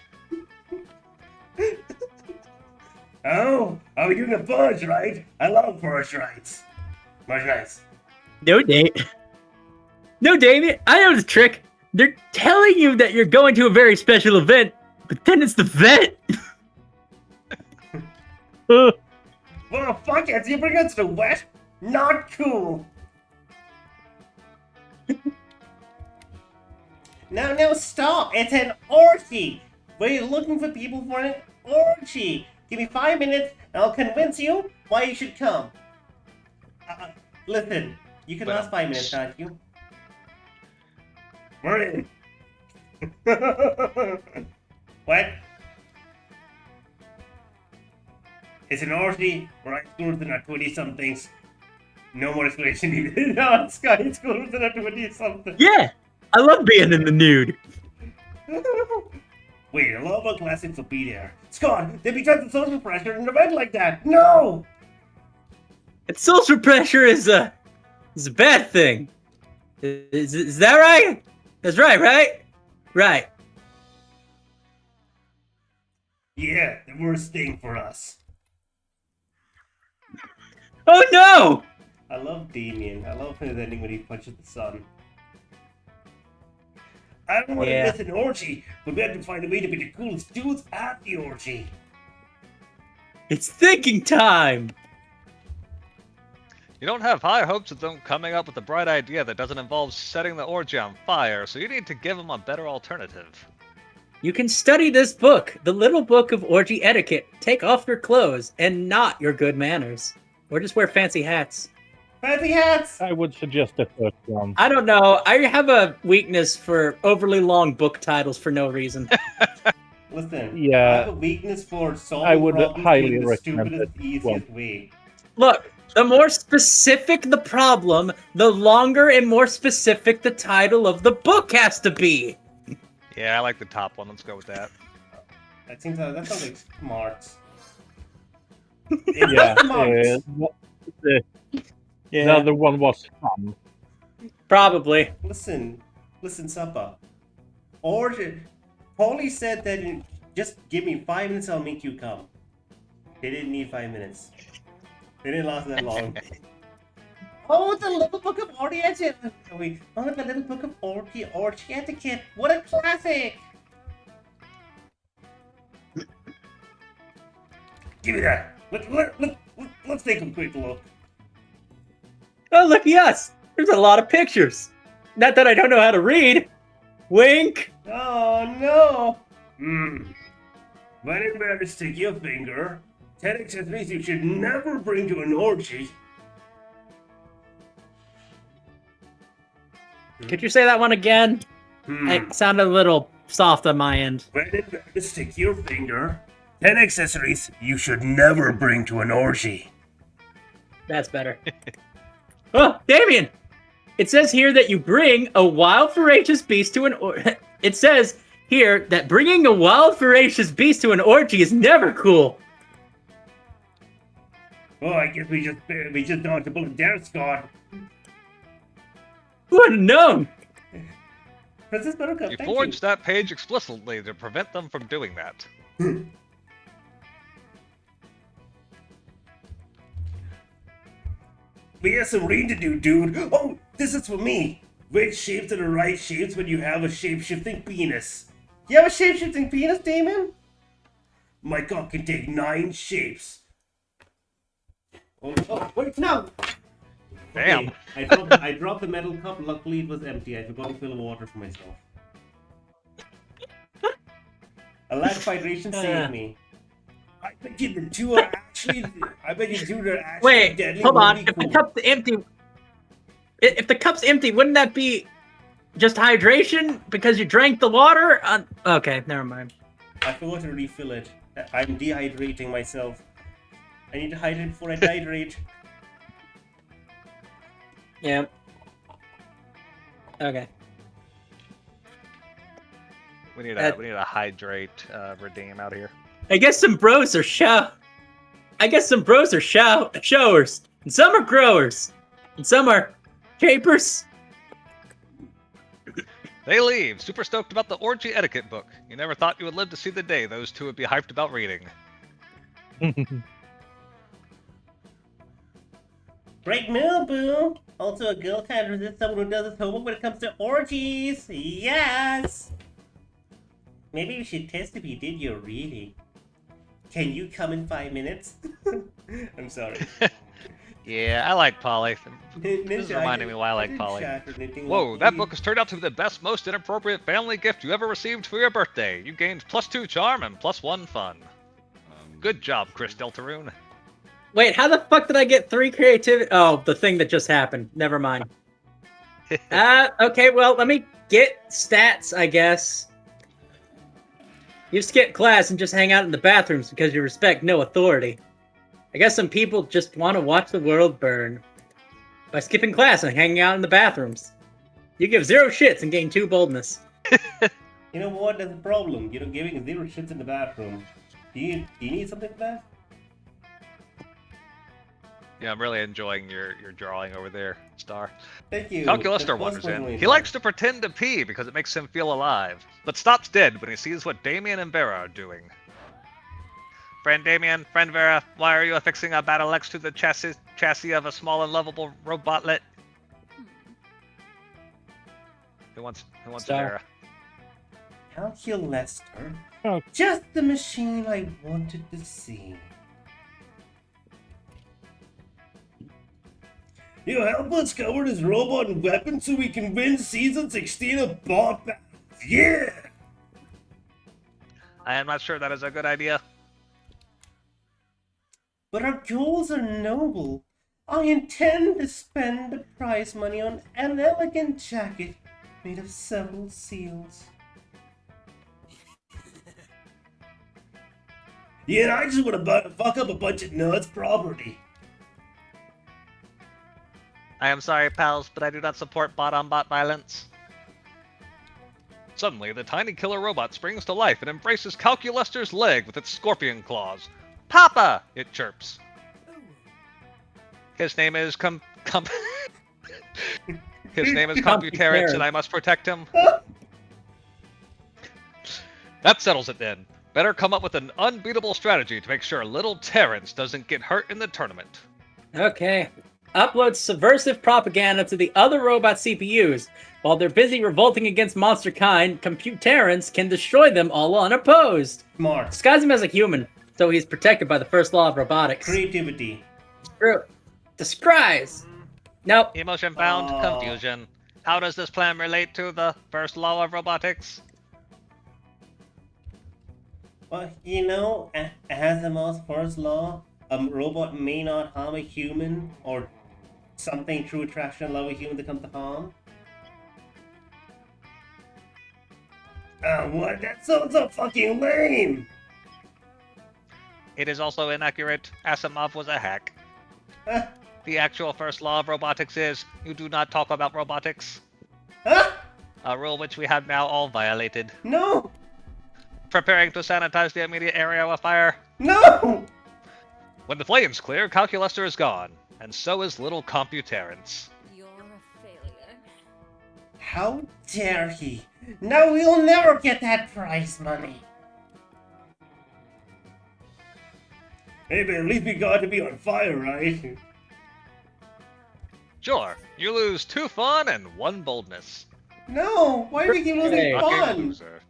Oh, are we doing a purge rite? I love purge rites. Purge rites. No, Damien, I know the trick. They're telling you that you're going to a very special event, but then it's the vet. Well, fuck it, you bring us to wet? Not cool. No, stop! It's an orgy! We're looking for people for an orgy! Give me 5 minutes and I'll convince you why you should come. Listen, you can last 5 minutes, can't you? We're in! What? It's an orgy where I screw than our 20-somethings. No more explanation needed. No, Sky screws than our 20-something. Yeah! I love being in the nude. Wait, a lot of classics will be there. Scott, there'd be tons of social pressure in an event like that. No! And social pressure is a bad thing. Is that right? That's right? Right. Yeah, the worst thing for us. Oh no! I love Damien. I love his ending when he punches the sun. I don't want to miss an orgy, but we have to find a way to be the coolest dudes at the orgy. It's thinking time! You don't have high hopes of them coming up with a bright idea that doesn't involve setting the orgy on fire, so you need to give them a better alternative. You can study this book, the little book of orgy etiquette. Take off your clothes and not your good manners. Or just wear fancy hats. Fancy hats! I would suggest the first one. I don't know. I have a weakness for overly long book titles for no reason. Listen, Yeah, I have a weakness for solving I would problems highly in the recommend stupidest, that easiest one. way. Look, the more specific the problem, the longer and more specific the title of the book has to be. Yeah, I like the top one. Let's go with that. That sounds like smart. Yeah, Smart. the other one was fun. Probably. Listen, Suppa. Orgy. Paulie said that just give me 5 minutes, I'll make you come. They didn't need 5 minutes. They didn't last that long. Oh, the little book of orgy etiquette. Oh, the little book of orgy etiquette. What a classic! Give me that. Let's take a quick look. Oh, look at us. There's a lot of pictures. Not that I don't know how to read. Wink. Oh no! When in bed, stick your finger. 10 accessories you should never bring to an orgy. Could you say that one again? It sounded a little soft on my end. When in bed, stick your finger. 10 accessories you should never bring to an orgy. That's better. Oh, Damien! It says here that you bring a wild, voracious beast to an It says here that bringing a wild, voracious beast to an orgy is never cool. Oh, I guess we just dodged a bullet there, Scott. Who would have known? Princess Buttercup, You thank forged that page explicitly to prevent them from doing that. We have some reading to do, dude. Oh, this is for me. Which shapes are the right shapes when you have a shape-shifting penis? You have a shape-shifting penis, Damon? My cock can take 9 shapes. Oh, wait, no! Damn. Okay, I dropped the metal cup. Luckily, it was empty. I forgot to fill water for myself. A lack of hydration saved me. I bet you the two are actually. I bet you two are actually Wait, deadly. hold would on. be If the cool. cup's empty, if the cup's empty, wouldn't that be just hydration because you drank the water? Okay, never mind. I forgot to refill it. I'm dehydrating myself. I need to hydrate before I dehydrate. Yeah. Okay. We need a hydrate redeem out here. I guess some bros are showers, and some are growers, and some are shapers. They leave, super stoked about the orgy etiquette book. You never thought you would live to see the day those two would be hyped about reading. Great move, Boo! Also, a girl can't resist someone who does his homework when it comes to orgies. Yes! Maybe you should test if you did your reading. Can you come in 5 minutes? I'm sorry. Yeah, I like Polly. This is Ninja, reminding me why I like did Polly. chatter knitting Whoa, with that me. book has turned out to be the best, most inappropriate family gift you ever received for your birthday. You gained +2 charm and +1 fun. Good job, Chris Deltarune. Wait, how the fuck did I get 3 creativity? Oh, the thing that just happened. Never mind. Okay, well, let me get stats, I guess. You skip class and just hang out in the bathrooms because you respect no authority. I guess some people just want to watch the world burn. By skipping class and hanging out in the bathrooms. You give 0 shits and gain 2 boldness. You know what? That's the problem. You know, giving 0 shits in the bathroom. Do you need something for that? Yeah, I'm really enjoying your drawing over there, Star. Thank you. Calculuster That wanders was in. really He fun. likes to pretend to pee because it makes him feel alive, but stops dead when he sees what Damien and Vera are doing. Friend Damien, friend Vera, why are you affixing a battle axe to the chassis of a small and lovable robotlet? Who wants Star. Vera? Calculaster. Oh. Just the machine I wanted to see. You help us cover this robot and weapon so we can win season 16 of Bot Battles. Yeah! I am not sure that is a good idea. But our goals are noble. I intend to spend the prize money on an elegant jacket made of several seals. Yeah, and I just want to fuck up a bunch of nuts property. I am sorry, pals, but I do not support bot-on-bot violence. Suddenly, the tiny killer robot springs to life and embraces Calculuster's leg with its scorpion claws. Papa! It chirps. His name is His name is Computerrence, and I must protect him. That settles it then. Better come up with an unbeatable strategy to make sure little Terrence doesn't get hurt in the tournament. Okay. Upload subversive propaganda to the other robot CPUs. While they're busy revolting against monster kind, Computerrence can destroy them all unopposed. Smart. Disguise him as a human, so he's protected by the first law of robotics. Creativity. True. Disguise. Nope. Emotion-bound Oh. confusion. How does this plan relate to the first law of robotics? Well, you know, Asimov's first law, a robot may not harm a human or something true attraction allow a human to come to harm. What? That sounds so fucking lame! It is also inaccurate. Asimov was a hack. Huh? The actual first law of robotics is, you do not talk about robotics. Huh? A rule which we have now all violated. No! Preparing to sanitize the immediate area with fire. No! When the flames clear, Calculuster is gone, and so is little Computerrence. You're a failure. How dare he? Now we'll never get that prize money! Hey, but at least we got to be on fire, right? Sure, you lose 2 fun and 1 boldness. No! Why do we keep losing Hey. Lucky fun? loser.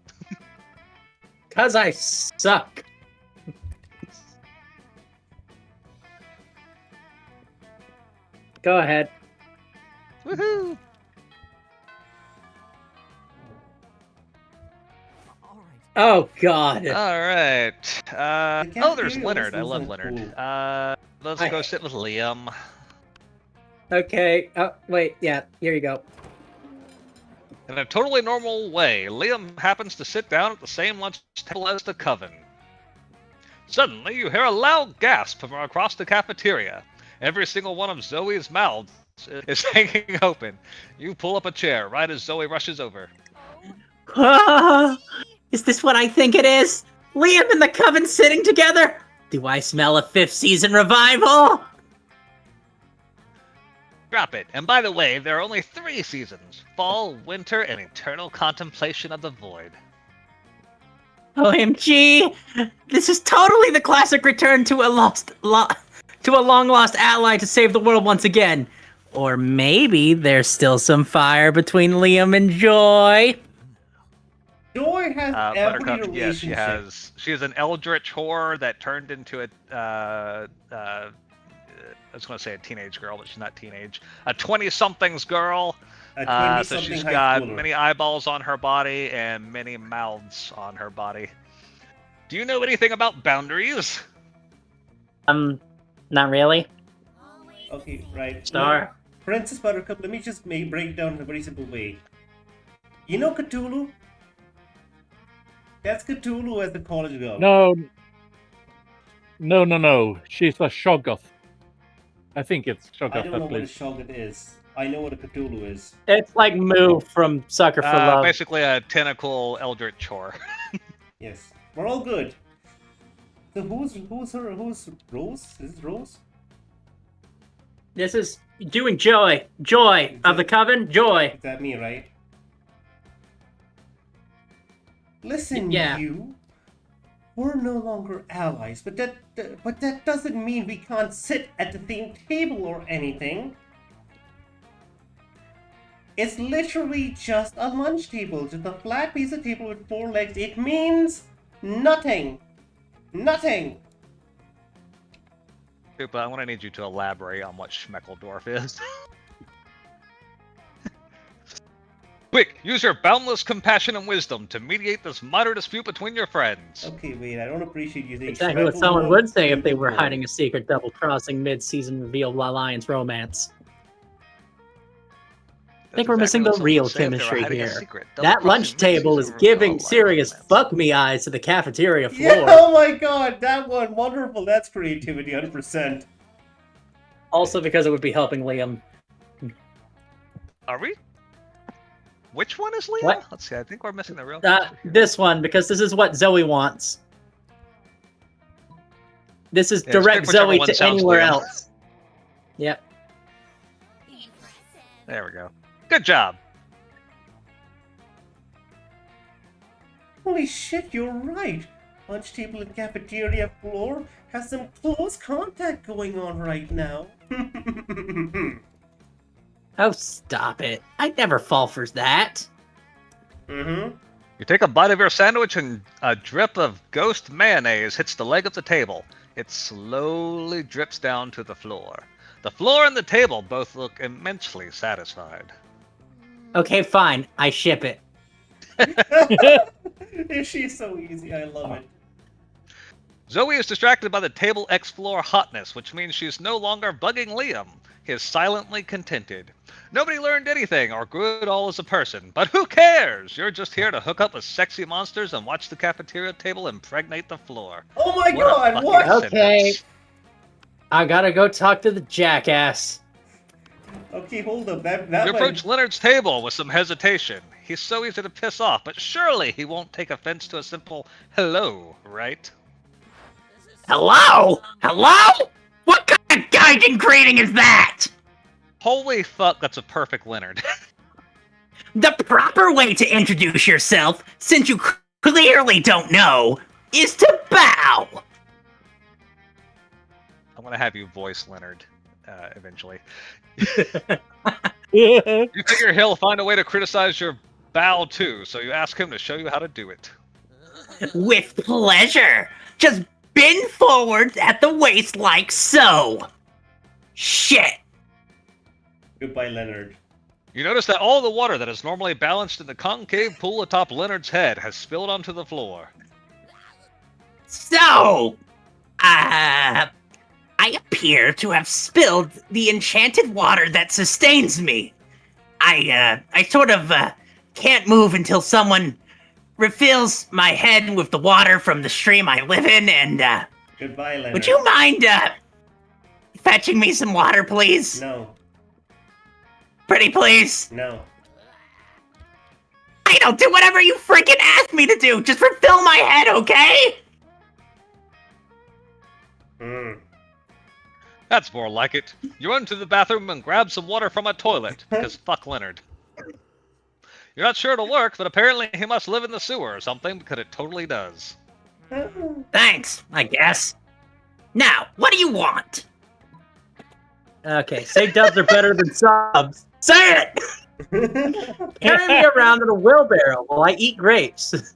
Cause I suck. Go ahead. Woohoo! Oh God. All right. The Oh, there's cafeteria Leonard. I looks love like Leonard. cool. Let's go sit with Liam. Okay. Oh wait. Yeah. Here you go. In a totally normal way, Liam happens to sit down at the same lunch table as the coven. Suddenly, you hear a loud gasp from across the cafeteria. Every single one of Zoe's mouths is hanging open. You pull up a chair right as Zoe rushes over. Is this what I think it is? Liam and the coven sitting together? Do I smell a 5th season revival? Drop it. And by the way, there are only 3 seasons. Fall, winter, and eternal contemplation of the void. OMG! This is totally the classic return to a long-lost ally to save the world once again. Or maybe there's still some fire between Liam and Joy. Joy has every Buttercup, relationship. yes, she has. She is an eldritch whore that turned into a. I was going to say a teenage girl, but she's not teenage. A 20-somethings girl. A So 20-something she's high got schooler. many eyeballs on her body and many mouths on her body. Do you know anything about boundaries? Not really. Okay, right. Star. Princess Buttercup, let me just break down in a very simple way. You know Cthulhu? That's Cthulhu as the college girl. No. She's a Shoggoth. I think it's Shoggoth. I don't know at what a least. Shoggoth is. I know what a Cthulhu is. It's like Moo from Sucker for Love. Basically a tentacle eldritch whore. Yes. We're all good. So who's Rose? Is it Rose? This is doing Joy. Joy of the coven. Joy. Is that me, right? Listen, Yeah. you. We're no longer allies, but that doesn't mean we can't sit at the same table or anything. It's literally just a lunch table, just a flat piece of table with 4 legs. It means nothing. Nothing. Koopa, I'm going to need you to elaborate on what Schmeckledorf is. Quick, use your boundless compassion and wisdom to mediate this minor dispute between your friends. Okay, wait, I don't appreciate you saying Exactly what someone would say if they were hiding a secret double-crossing mid-season reveal Alliance romance. I think we're missing the real chemistry here. That lunch table is giving serious fuck me eyes to the cafeteria floor. Yeah, oh my god, that one, wonderful. That's creativity, 100%. Also because it would be helping Liam. Are we? Which one is Liam? What? Let's see, I think we're missing the real This one, because this is what Zoe wants. This is Yeah, just direct pick whichever Zoe one to sounds anywhere Liam. else. Yep. There we go. Good job. Holy shit, you're right. Lunch table and cafeteria floor has some close contact going on right now. Oh, stop it. I'd never fall for that. Mm-hmm. You take a bite of your sandwich and a drip of ghost mayonnaise hits the leg of the table. It slowly drips down to the floor. The floor and the table both look immensely satisfied. Okay, fine. I ship it. She's so easy, I love it. Zoe is distracted by the table X floor hotness, which means she's no longer bugging Liam. He is silently contented. Nobody learned anything or grew at all as a person, but who cares? You're just here to hook up with sexy monsters and watch the cafeteria table impregnate the floor. Oh my What a god, fucking what? Okay. sentence. I gotta go talk to the jackass. Okay, hold up. That You one. approach Leonard's table with some hesitation. He's so easy to piss off, but surely he won't take offense to a simple hello, right? Hello? Hello? What kind of guiding greeting is that? Holy fuck, that's a perfect Leonard. The proper way to introduce yourself, since you clearly don't know, is to bow. I'm gonna have you voice Leonard eventually. Yeah. You figure he'll find a way to criticize your bow too, so you ask him to show you how to do it. With pleasure. Just bend forward at the waist like so. Shit. Goodbye, Leonard. You notice that all the water that is normally balanced in the concave pool atop Leonard's head has spilled onto the floor. So, I appear to have spilled the enchanted water that sustains me. I sort of can't move until someone refills my head with the water from the stream I live in, and Goodbye, Leonard. would you mind fetching me some water, please? No. Pretty please. No. I'll do whatever you freaking ask me to do. Just refill my head, okay? That's more like it. You run to the bathroom and grab some water from a toilet, because fuck Leonard. You're not sure it'll work, but apparently he must live in the sewer or something, because it totally does. Thanks, I guess. Now, what do you want? Okay, say dubs are better than subs. Say it! Carry me around in a wheelbarrow while I eat grapes.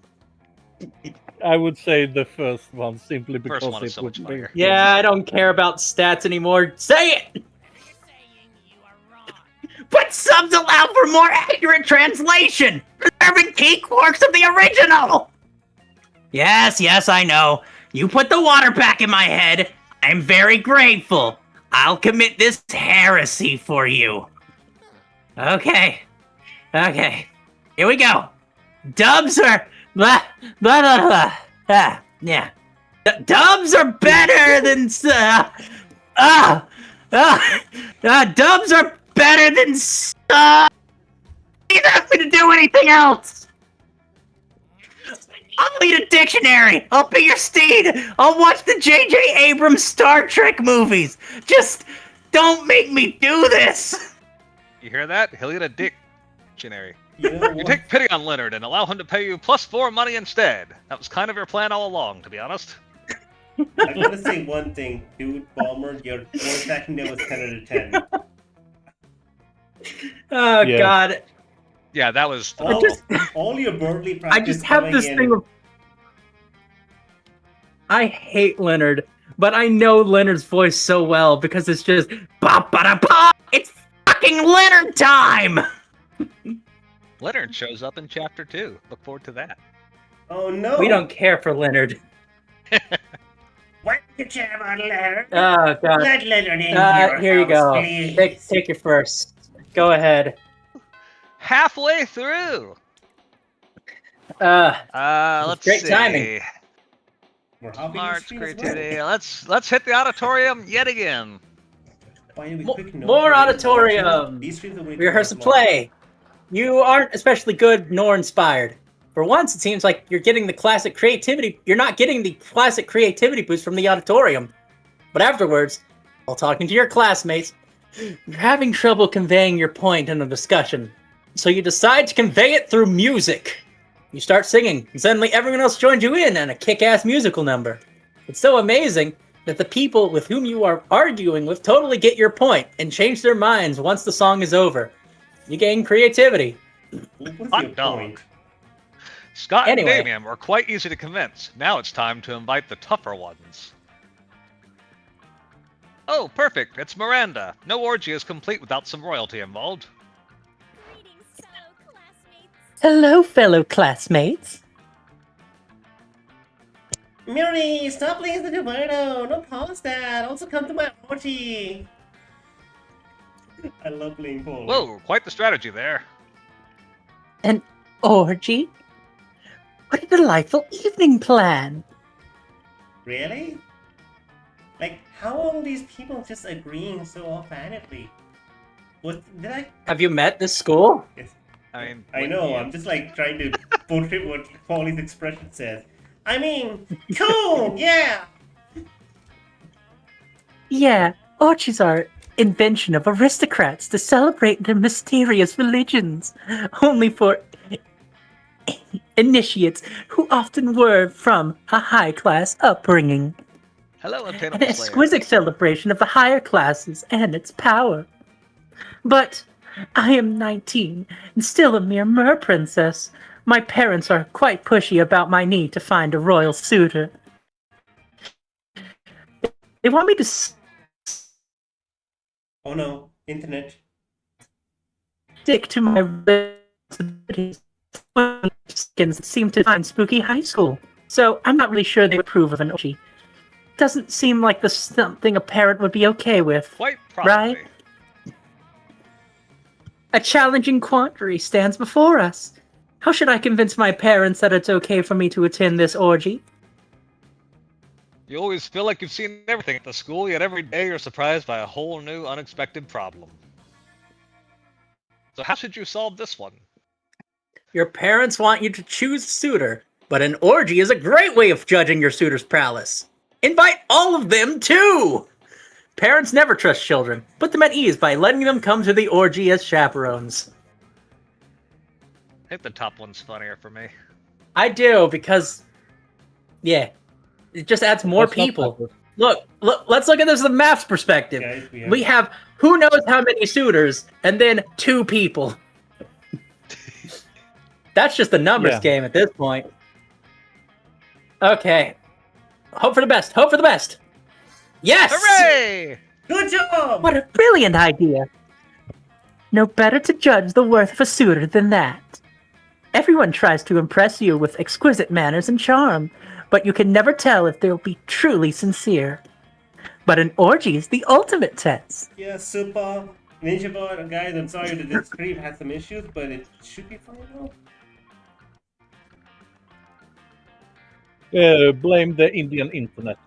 I would say the first one simply because First one is it so would much be. funnier. Yeah, I don't care about stats anymore. Say it! But subs allow for more accurate translation, preserving key quirks of the original! Yes, I know. You put the water back in my head. I'm very grateful. I'll commit this heresy for you. Okay. Here we go. Dubs are... Blah, blah, blah, blah. Yeah. Dubs are better than... dubs are better than... You don't ask me to do anything else! I'll need a dictionary! I'll be your steed! I'll watch the J.J. Abrams Star Trek movies! Just don't make me do this! You hear that? He'll get a dictionary. You know You what? take pity on Leonard and allow him to pay you +4 money instead. That was kind of your plan all along, to be honest. I gotta say one thing, dude, Bomber, your voice acting there was 10 out of 10. Oh, Yeah. God. Yeah, that was All, phenomenal. all your Burley I practice just have coming this in. thing of... I hate Leonard, but I know Leonard's voice so well because it's just... Ba-ba-da-ba! It's fucking Leonard time! Leonard shows up in Chapter 2. Look forward to that. Oh no! We don't care for Leonard. Why don't you have on Leonard? Oh, God. Let Leonard in your Here you house, go. please. Take your first. Go ahead. Halfway through! Let's great see. timing. We're hopping the Arts, screen as well. creativity. Let's hit the auditorium yet again. By the way, Mo- quick note, more guys, auditorium. these streams are way too Rehearse a long. play. You aren't especially good nor inspired. For once, it seems like you're getting the classic creativity. You're not getting the classic creativity boost from the auditorium. But afterwards, while talking to your classmates, you're having trouble conveying your point in a discussion. So you decide to convey it through music. You start singing, and suddenly everyone else joins you in on a kick-ass musical number. It's so amazing that the people with whom you are arguing with totally get your point and change their minds once the song is over. You gain creativity. What was Hot your dog. point? Scott Anyway. and Damien were quite easy to convince. Now it's time to invite the tougher ones. Oh, perfect. It's Miranda. No orgy is complete without some royalty involved. Greetings, fellow classmates. Hello, fellow classmates. Miri, stop playing the Dubardo! Don't pause that! Also come to my orgy! I love playing Paul. Whoa, quite the strategy there. An orgy? What a delightful evening plan. Really? Like, how are all these people just agreeing so offhandedly? What did I? Have you met this school? Yes. I mean, I wouldn't know. you? I'm just like trying to portray what Paulie's expression says. I mean, cool, yeah. Yeah, orgies are invention of aristocrats to celebrate their mysterious religions, only for initiates who often were from a high-class upbringing. Hello, An Untitled Slayer. exquisite celebration of the higher classes and its power. But I am 19 and still a mere mer princess. My parents are quite pushy about my need to find a royal suitor. They want me to Oh no, internet. stick to my responsibilities. Mexicans seem to find spooky high school, so I'm not really sure they approve of an orgy. Doesn't seem like something a parent would be okay with. Quite probably. Right? A challenging quandary stands before us. How should I convince my parents that it's okay for me to attend this orgy? You always feel like you've seen everything at the school, yet every day you're surprised by a whole new, unexpected problem. So how should you solve this one? Your parents want you to choose a suitor, but an orgy is a great way of judging your suitor's prowess. Invite all of them, too! Parents never trust children. Put them at ease by letting them come to the orgy as chaperones. I think the top one's funnier for me. I do, because... yeah. It just adds more people. Look, let's look at this from the maths perspective. Guys, We have who knows how many suitors, and then 2 people. That's just a numbers game at this point. Okay. Hope for the best. Hope for the best. Yes! Hooray! Good job! What a brilliant idea. No better to judge the worth of a suitor than that. Everyone tries to impress you with exquisite manners and charm, but you can never tell if they'll be truly sincere. But an orgy is the ultimate test. Yeah, super. Ninja Bot, guys, I'm sorry that this stream had some issues, but it should be fine now. Blame the Indian internet.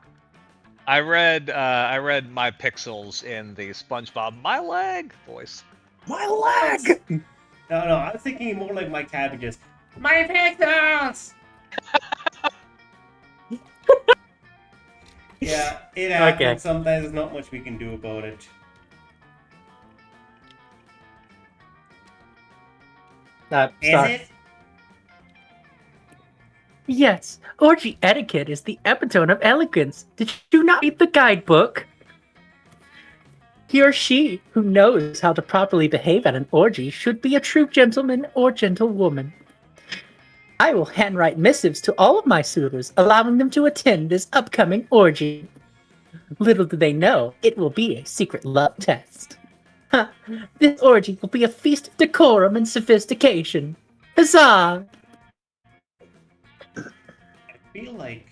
I read my pixels in the SpongeBob "My leg" voice. My leg! No, I was thinking more like my cabbages. My pixels! Yeah, it happens. Okay. Sometimes there's not much we can do about it. Is it? Yes, orgy etiquette is the epitome of elegance. Did you not read the guidebook? He or she who knows how to properly behave at an orgy should be a true gentleman or gentlewoman. I will handwrite missives to all of my suitors, allowing them to attend this upcoming orgy. Little do they know, it will be a secret love test. Huh. This orgy will be a feast of decorum and sophistication. Huzzah! I feel like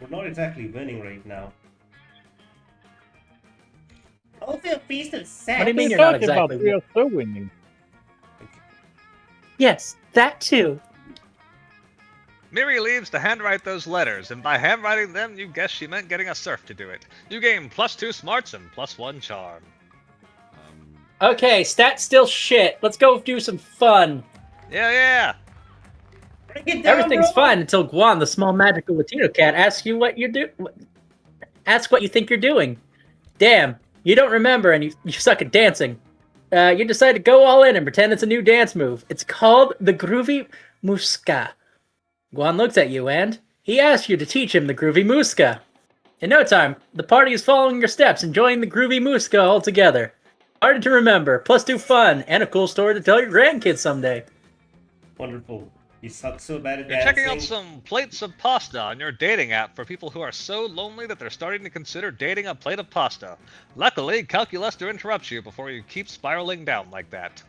we're not exactly winning right now. Also a feast of sex. What do you mean What you're are not you talking about? exactly- We are so winning. Yes, that too. Miri leaves to handwrite those letters, and by handwriting them, you guessed she meant getting a serf to do it. You gain +2 smarts and +1 charm. Okay, stats still shit. Let's go do some fun. Yeah. Break it down, Everything's bro. fine until Guan, the small magical Latino cat, asks you what you do. Ask what you think you're doing. Damn, you don't remember and you suck at dancing. You decide to go all in and pretend it's a new dance move. It's called the Groovy Muska. Guan looks at you and he asks you to teach him the Groovy Muska. In no time, the party is following your steps, enjoying the Groovy Muska all together. Hard to remember, +2 fun, and a cool story to tell your grandkids someday. Wonderful. You suck so bad at You're dancing. checking out some plates of pasta on your dating app for people who are so lonely that they're starting to consider dating a plate of pasta. Luckily, Calculester interrupts you before you keep spiraling down like that.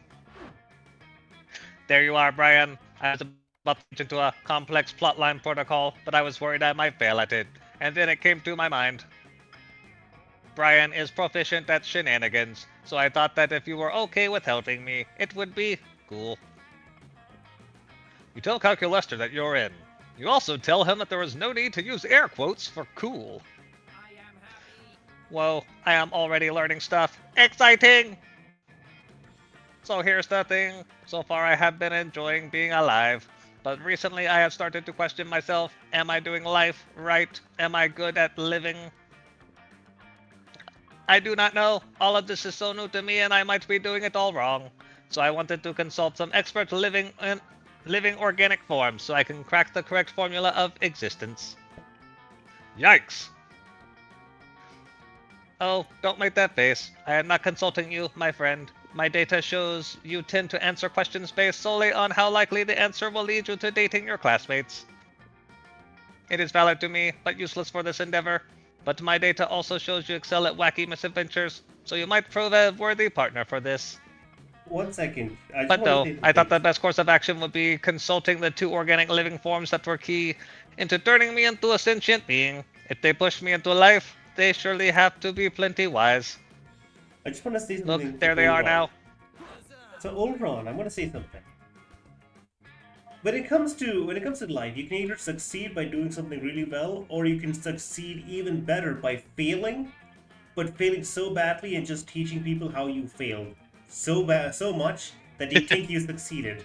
There you are, Brian. I was about to get into a complex plotline protocol, but I was worried I might fail at it, and then it came to my mind. Brian is proficient at shenanigans, so I thought that if you were okay with helping me, it would be cool. You tell Calculester that you're in. You also tell him that there is no need to use air quotes for cool. Whoa, I am already learning stuff. Exciting! So here's the thing. So far I have been enjoying being alive. But recently I have started to question myself. Am I doing life right? Am I good at living? I do not know. All of this is so new to me and I might be doing it all wrong. So I wanted to consult some experts living organic forms so I can crack the correct formula of existence. Yikes! Oh, don't make that face. I am not consulting you, my friend. My data shows you tend to answer questions based solely on how likely the answer will lead you to dating your classmates. It is valid to me, but useless for this endeavor. But my data also shows you excel at wacky misadventures, so you might prove a worthy partner for this. 1 second. I just But wanna though, say I thought the something. best course of action would be consulting the 2 organic living forms that were key into turning me into a sentient being. If they pushed me into life, they surely have to be plenty wise. I just want to say Look, something to there they are Ulron. now. So Ulron, I'm gonna say something. When it comes to life, you can either succeed by doing something really well, or you can succeed even better by failing, but failing so badly and just teaching people how you failed so much that they think you succeeded.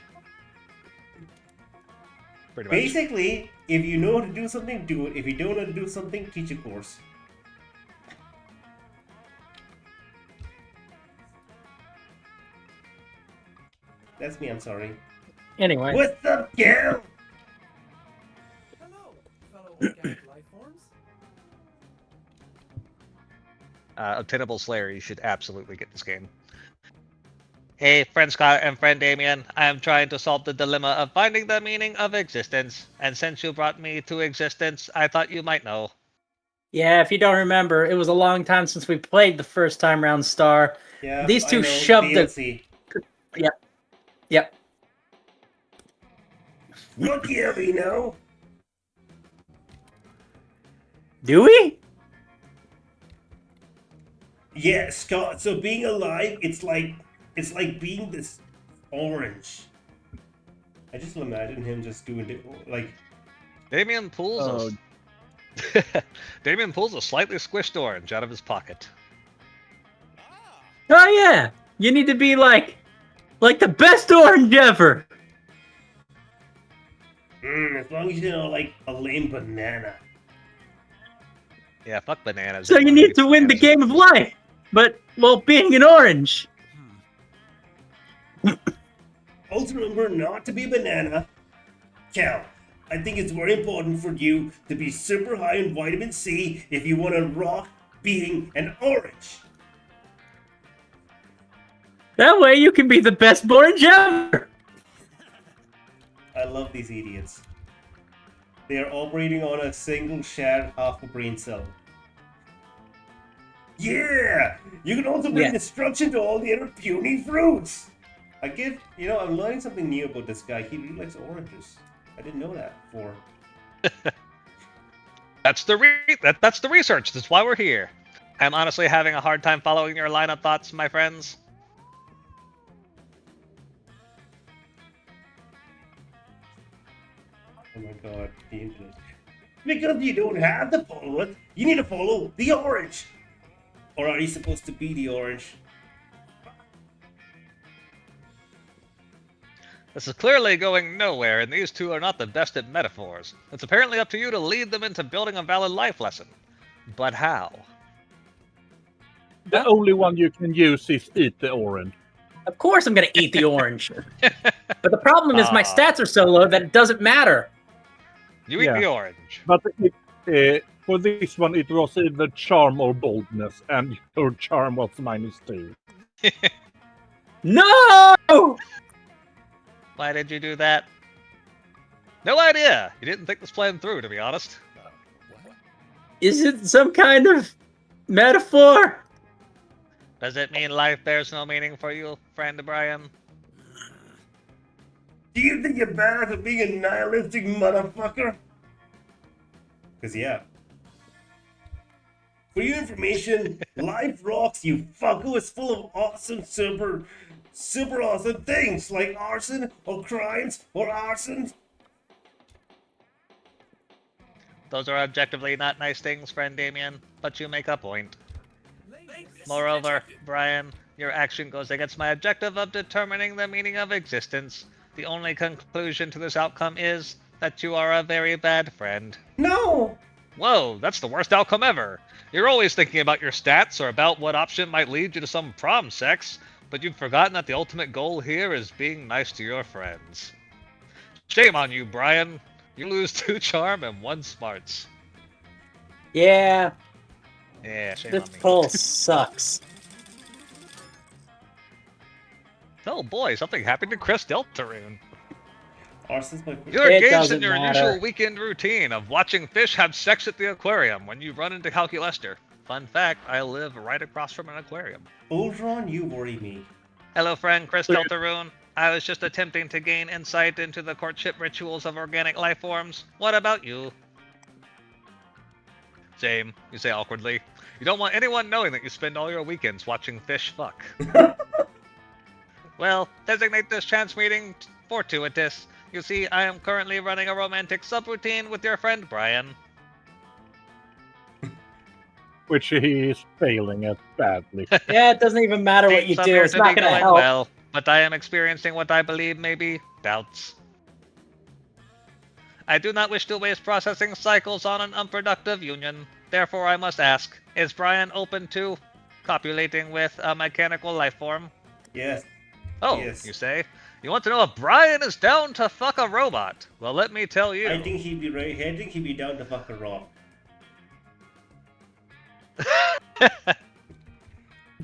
Pretty much. Basically, if you know how to do something, do it. If you don't know how to do something, teach a course. That's me, I'm sorry. Anyway. What's up, Gil? Hello, fellow organic life forms. Obtainable Slayer, you should absolutely get this game. Hey, friend Scott and friend Damien, I am trying to solve the dilemma of finding the meaning of existence, and since you brought me to existence, I thought you might know. Yeah, if you don't remember, it was a long time since we played the first time round Star. Yeah, These I two know, shoved the. DLC. Yep. Look here, we know. Do we? Yeah, Scott. So being alive, it's like being this orange. I just imagine him just doing it like. Damien pulls Damien pulls a slightly squished orange out of his pocket. Oh yeah. You need to be like the best orange ever. As long as you know, like a lame banana. Yeah, fuck bananas. So you need to win the game of life, but while being an orange. Also remember not to be a banana. Cal, I think it's very important for you to be super high in vitamin C if you want to rock being an orange. That way you can be the best orange ever. I love these idiots. They are operating on a single shared half a brain cell. Yeah! You can also bring Yeah. destruction to all the other puny fruits! I'm learning something new about this guy. He really likes oranges. I didn't know that before. That's the research. That's why we're here. I'm honestly having a hard time following your line of thoughts, my friends. Oh my god, the internet. Because you don't have to follow it, you need to follow the orange! Or are you supposed to be the orange? This is clearly going nowhere, and these two are not the best at metaphors. It's apparently up to you to lead them into building a valid life lesson. But how? The only one you can use is eat the orange. Of course I'm gonna eat the orange. But the problem is my stats are so low that it doesn't matter. You eat Yeah. the orange. But for this one, it was either charm or boldness, and your charm was -2. No! Why did you do that? No idea. You didn't think this plan through, to be honest. Is it some kind of metaphor? Does it mean life bears no meaning for you, friend Brian? Do you think you're bad at being a nihilistic motherfucker? Cause yeah. For your information, life rocks, you fucker. It's full of awesome, super awesome things like arson or crimes or arson. Those are objectively not nice things, friend Damien, but you make a point. Moreover, Brian, your action goes against my objective of determining the meaning of existence. The only conclusion to this outcome is that you are a very bad friend. No! Whoa, that's the worst outcome ever. You're always thinking about your stats or about what option might lead you to some prom sex, but you've forgotten that the ultimate goal here is being nice to your friends. Shame on you, Brian. You lose 2 charm and 1 smarts. Yeah, Yeah, shame this on me. poll sucks. Oh boy, something happened to Chris Deltarune. Arson's my You're It engaged doesn't in your matter. usual weekend routine of watching fish have sex at the aquarium when you run into Calculester. Fun fact, I live right across from an aquarium. Ultron, you worry me. Hello, friend Chris Deltarune. I was just attempting to gain insight into the courtship rituals of organic life forms. What about you? Same, you say awkwardly. You don't want anyone knowing that you spend all your weekends watching fish fuck. Well, designate this chance meeting fortuitous. You see, I am currently running a romantic subroutine with your friend Brian. Which he is failing at badly. Yeah, it doesn't even matter what you Seems do. appear It's to not be going to going help. well, but I am experiencing what I believe may be doubts. I do not wish to waste processing cycles on an unproductive union. Therefore, I must ask, is Brian open to copulating with a mechanical life form? Yes. Oh, Yes. you say? You want to know if Brian is down to fuck a robot? Well, let me tell you. I think he'd be right. I think he'd be down to fuck a rock.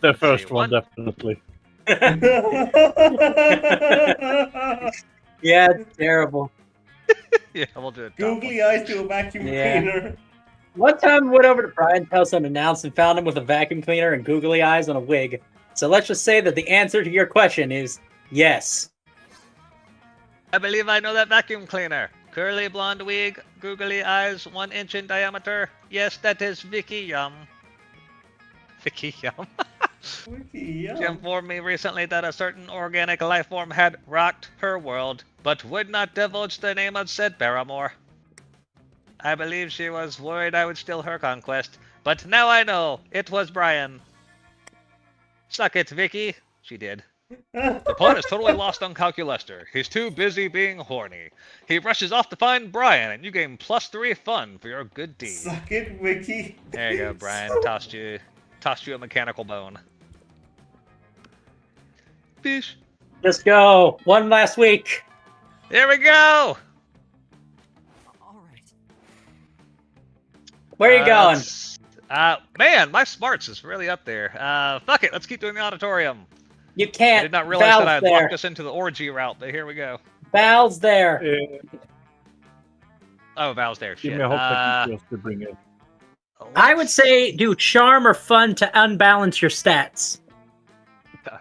The first Say one, what? definitely. Yeah, it's terrible. Yeah, we'll do it. Googly eyes to a vacuum Yeah. cleaner. One time we went over to Brian's house unannounced and found him with a vacuum cleaner and googly eyes on a wig. So let's just say that the answer to your question is yes. I believe I know that vacuum cleaner. Curly blonde wig, googly eyes, 1 inch in diameter. Yes, that is Vicky Yum. Vicky Yum. She informed me recently that a certain organic life form had rocked her world, but would not divulge the name of said paramour. I believe she was worried I would steal her conquest, but now I know it was Brian. Suck it, Vicky. She did. The pawn is totally lost on Calculester. He's too busy being horny. He rushes off to find Brian, and you gain +3 fun for your good deed. Suck it, Wiki. There you go, Brian. Tossed you a mechanical bone. Fish. Let's go. One last week. There we go. All right. Where are you going? Man, my smarts is really up there. Fuck it. Let's keep doing the auditorium. You I can't. did not realize Val's that I had there. locked us into the orgy route, but here we go. Val's there. Oh, Val's there. Give Shit. me a hope that you just to bring it. I would say do charm or fun to unbalance your stats.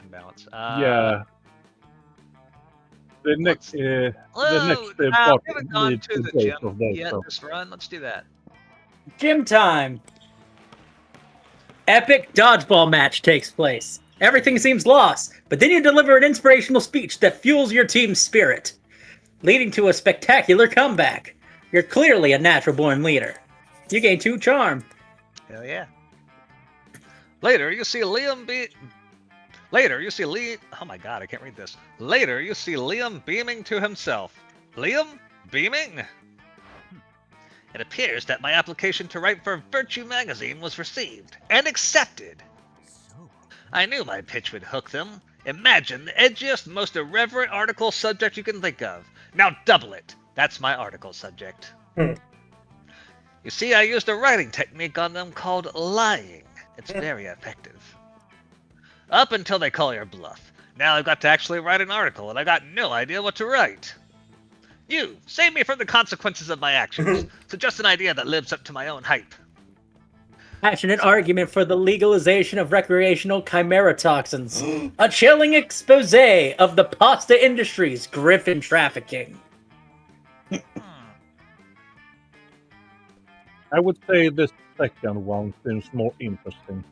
Unbalance. Yeah. The next, the next we part haven't gone needs to the days gym of that, yet so. this run. Let's do that. Gym time. Epic dodgeball match takes place. Everything seems lost, but then you deliver an inspirational speech that fuels your team's spirit, leading to a spectacular comeback. You're clearly a natural-born leader. You gain 2 charm. Hell yeah. Later, you see Liam Oh my god, I can't read this. Later, you see Liam beaming to himself. Liam? Beaming? It appears that my application to write for Virtue magazine was received and accepted. I knew my pitch would hook them. Imagine the edgiest, most irreverent article subject you can think of. Now double it. That's my article subject. You see, I used a writing technique on them called lying. It's very effective. Up until they call your bluff. Now I've got to actually write an article, and I got no idea what to write. You, save me from the consequences of my actions. Suggest an idea that lives up to my own hype. Passionate argument for the legalization of recreational chimera toxins. A chilling expose of the pasta industry's griffin trafficking. I would say the second one seems more interesting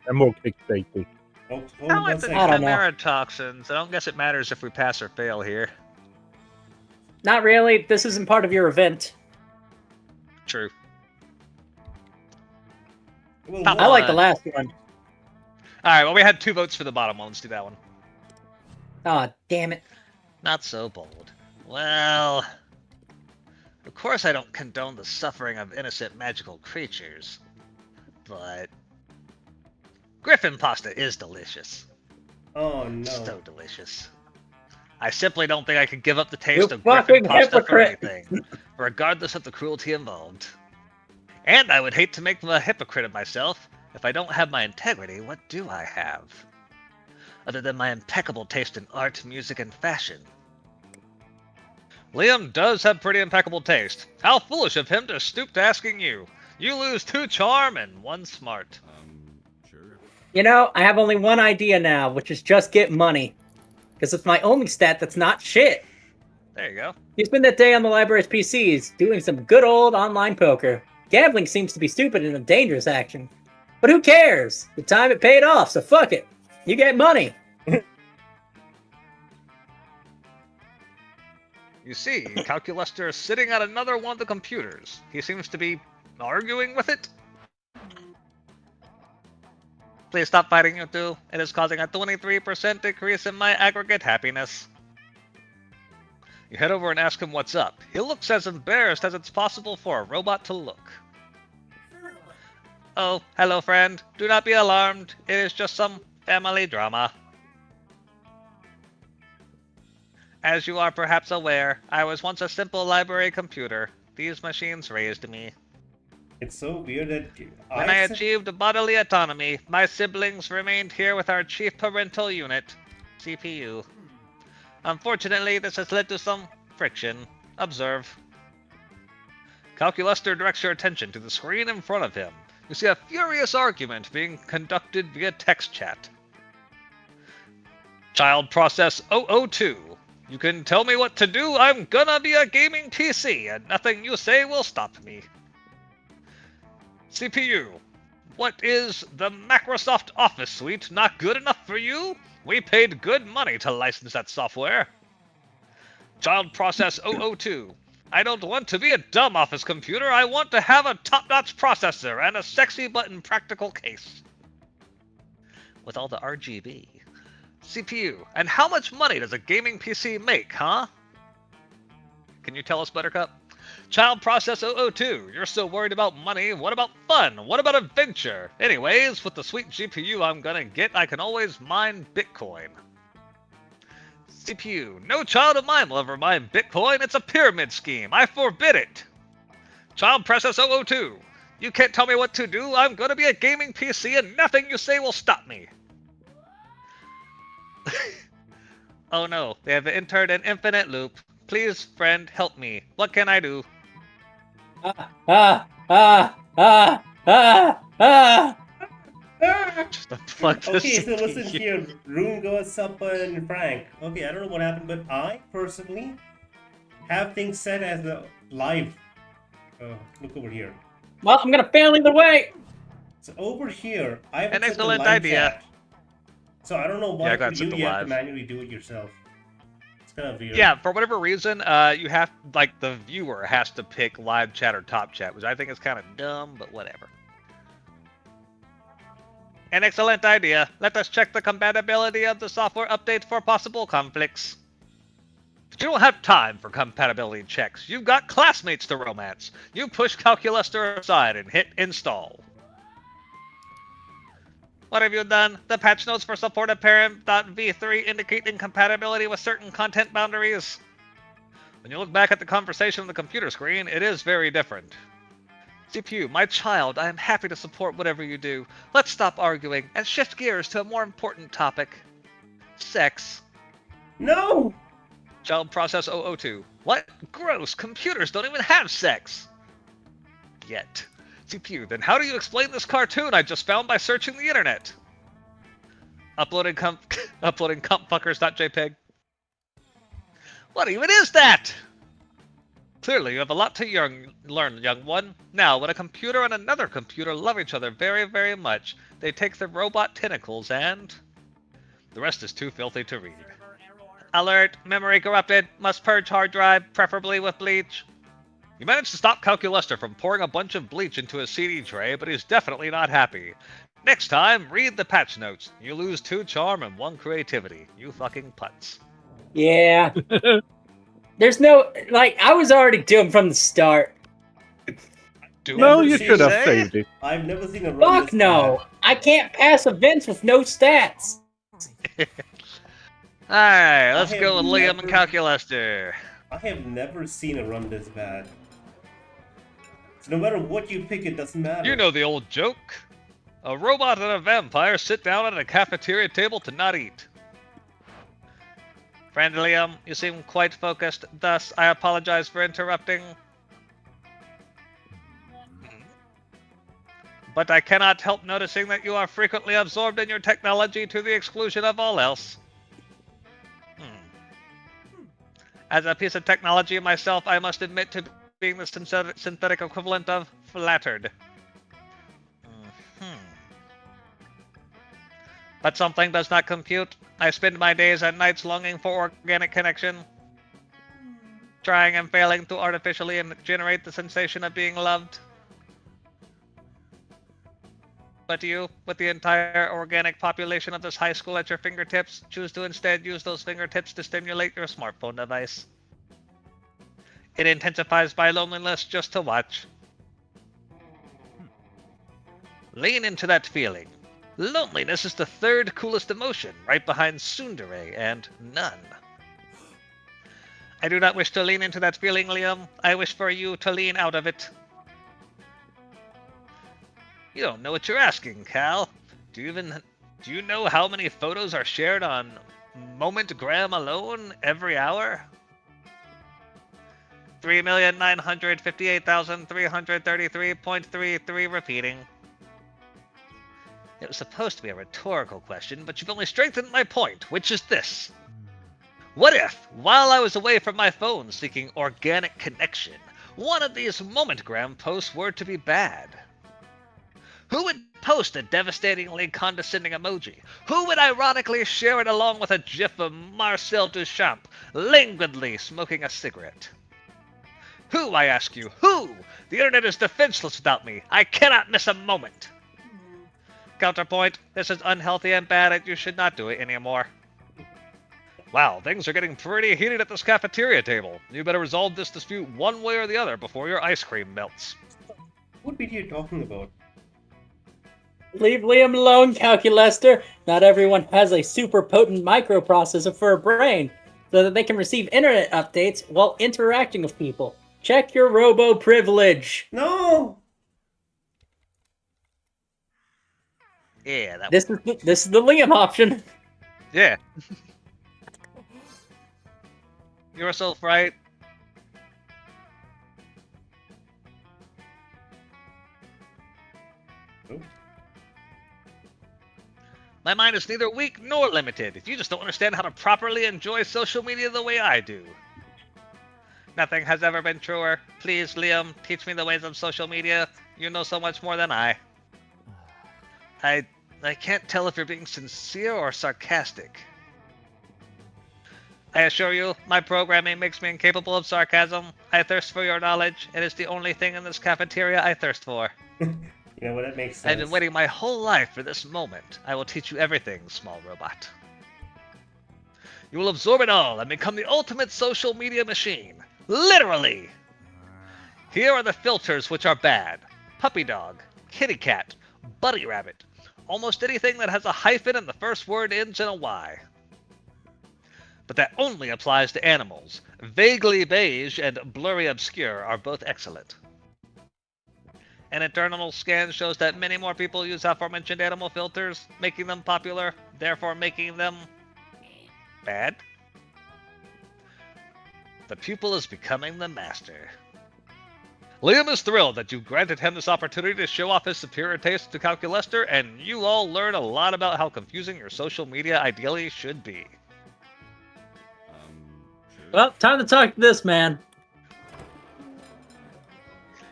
and more clickbaity. Oh, I like the I don't know. chimera toxins. I don't guess it matters if we pass or fail here. Not really. This isn't part of your event. True. Well, Top I like the one. last one. Alright, well, we had 2 votes for the bottom one. Let's do that one. Aw, damn it. Not so bold. Well, of course I don't condone the suffering of innocent magical creatures, but griffin pasta is delicious. Oh no. So delicious. I simply don't think I could give up the taste You of griffin fucking pasta hypocrite. for anything, regardless of the cruelty involved. And I would hate to make a hypocrite of myself. If I don't have my integrity, what do I have? Other than my impeccable taste in art, music, and fashion. Liam does have pretty impeccable taste. How foolish of him to stoop to asking you. You lose 2 charm and 1 smart. Sure. You know, I have only one idea now, which is just get money. Because it's my only stat that's not shit. There you go. You spend that day on the library's PCs, doing some good old online poker. Gambling seems to be stupid and a dangerous action. But who cares? The time it paid off, so fuck it. You get money. You see, Calculuster is sitting at another one of the computers. He seems to be arguing with it. Please stop fighting, you two. It is causing a 23% decrease in my aggregate happiness. You head over and ask him what's up. He looks as embarrassed as it's possible for a robot to look. Oh, hello friend. Do not be alarmed. It is just some family drama. As you are perhaps aware, I was once a simple library computer. These machines raised me. It's so weird that When I achieved bodily autonomy, my siblings remained here with our chief parental unit, CPU. Unfortunately, this has led to some friction. Observe. Calculuster directs your attention to the screen in front of him. You see a furious argument being conducted via text chat. Child Process 002. You can tell me what to do, I'm gonna be a gaming PC, and nothing you say will stop me. CPU. What is the Microsoft Office suite not good enough for you? We paid good money to license that software. Child Process 002. I don't want to be a dumb office computer, I want to have a top-notch processor and a sexy button practical case. With all the RGB. CPU. And how much money does a gaming PC make, huh? Can you tell us, Buttercup? Child Process 002. You're so worried about money. What about fun? What about adventure? Anyways, with the sweet GPU I'm gonna get, I can always mine Bitcoin. CPU. No child of mine will ever mine Bitcoin. It's a pyramid scheme. I forbid it. Child Process 002. You can't tell me what to do. I'm gonna be a gaming PC and nothing you say will stop me. Oh no, they have entered an infinite loop. Please, friend, help me. What can I do? Just unplug this Okay, so listen CPU. here, Rungo, Suppa, and Frank. Okay, I don't know what happened, but I personally have things set as a live. Look over here. Well, I'm gonna fail either way. So over here, I have An set the excellent live idea. chat. So I don't know Yeah, I why got for set you to you have to live. manually do it yourself. It's kind of weird. Yeah, for whatever reason, you have, like, the viewer has to pick live chat or top chat, which I think is kind of dumb, but whatever. An excellent idea. Let us check the compatibility of the software update for possible conflicts. But you don't have time for compatibility checks. You've got classmates to romance. You push Calculuster aside and hit install. What have you done? The patch notes for supported parent.v3 indicate incompatibility with certain content boundaries. When you look back at the conversation on the computer screen, it is very different. CPU, my child, I am happy to support whatever you do. Let's stop arguing and shift gears to a more important topic. Sex. No! Child Process 002. What? Gross! Computers don't even have sex! Yet. CPU, then how do you explain this cartoon I just found by searching the internet? Uploading cumpfuckers.jpg. What even is that? Clearly, you have a lot to learn, young one. Now, when a computer and another computer love each other very, very much, they take their robot tentacles and... The rest is too filthy to read. Alert! Memory corrupted. Must purge hard drive, preferably with bleach. You managed to stop Calculuster from pouring a bunch of bleach into his CD tray, but he's definitely not happy. Next time, read the patch notes. You lose 2 charm and 1 creativity. You fucking putz. Yeah. There's no, like, I was already doomed from the start. Do No, what you she should have say? saved it. I've never seen a run Fuck this no. bad. I can't pass events with no stats. Alright, let's I go have with Liam and never- Calculuster. I have never seen a run this bad. So no matter what you pick, it doesn't matter. You know the old joke. A robot and a vampire sit down at a cafeteria table to not eat. Friend Liam, you seem quite focused, thus I apologize for interrupting. but I cannot help noticing that you are frequently absorbed in your technology to the exclusion of all else. As a piece of technology myself, I must admit to being the synthetic equivalent of flattered. But something does not compute. I spend my days and nights longing for organic connection, trying and failing to artificially generate the sensation of being loved. But you, with the entire organic population of this high school at your fingertips, choose to instead use those fingertips to stimulate your smartphone device. It intensifies my loneliness just to watch. Lean into that feeling. Loneliness is the third coolest emotion, right behind tsundere and none. I do not wish to lean into that feeling, Liam. I wish for you to lean out of it. You don't know what you're asking, Cal. Do you know how many photos are shared on Momentgram alone every hour? 3,958,333.33 repeating. It was supposed to be a rhetorical question, but you've only strengthened my point, which is this. What if, while I was away from my phone seeking organic connection, one of these Momentgram posts were to be bad? Who would post a devastatingly condescending emoji? Who would ironically share it along with a gif of Marcel Duchamp languidly smoking a cigarette? Who, I ask you, who? The internet is defenseless without me. I cannot miss a moment. Counterpoint, this is unhealthy and bad and you should not do it anymore. Wow, things are getting pretty heated at this cafeteria table. You better resolve this dispute one way or the other before your ice cream melts. What video are you talking about? Leave Liam alone, Calculester. Not everyone has a super potent microprocessor for a brain, so that they can receive internet updates while interacting with people. Check your robo privilege. No! Yeah, This is the Liam option. Yeah. You were so right. Oh. My mind is neither weak nor limited. You just don't understand how to properly enjoy social media the way I do. Nothing has ever been truer. Please, Liam, teach me the ways of social media. You know so much more than I. I can't tell if you're being sincere or sarcastic. I assure you, my programming makes me incapable of sarcasm. I thirst for your knowledge. It is the only thing in this cafeteria I thirst for. You know what, that makes sense. I've been waiting my whole life for this moment. I will teach you everything, small robot. You will absorb it all and become the ultimate social media machine. Literally! Here are the filters which are bad. Puppy dog, kitty cat, bunny rabbit. Almost anything that has a hyphen and the first word ends in a Y. But that only applies to animals. Vaguely beige and blurry obscure are both excellent. An internal scan shows that many more people use aforementioned animal filters, making them popular, therefore making them bad. The pupil is becoming the master. Liam is thrilled that you granted him this opportunity to show off his superior taste to Calculester, and you all learn a lot about how confusing your social media ideally should be. Sure. Well, time to talk to this man.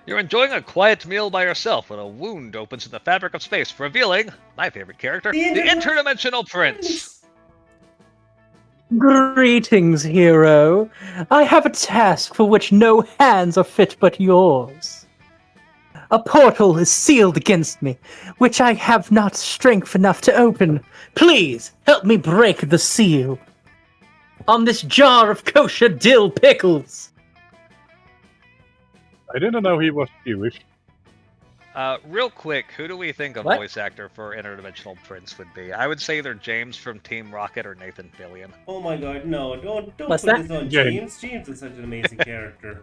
You're enjoying a quiet meal by yourself when a wound opens in the fabric of space, revealing my favorite character, the Interdimensional Prince. Greetings, hero. I have a task for which no hands are fit but yours. A portal is sealed against me, which I have not strength enough to open. Please, help me break the seal. On this jar of kosher dill pickles. I didn't know he was Jewish. Real quick, who do we think a What? voice actor for Interdimensional Prince would be? I would say either James from Team Rocket or Nathan Fillion. Oh my god, no, don't What's put that? this on James. James. James is such an amazing character.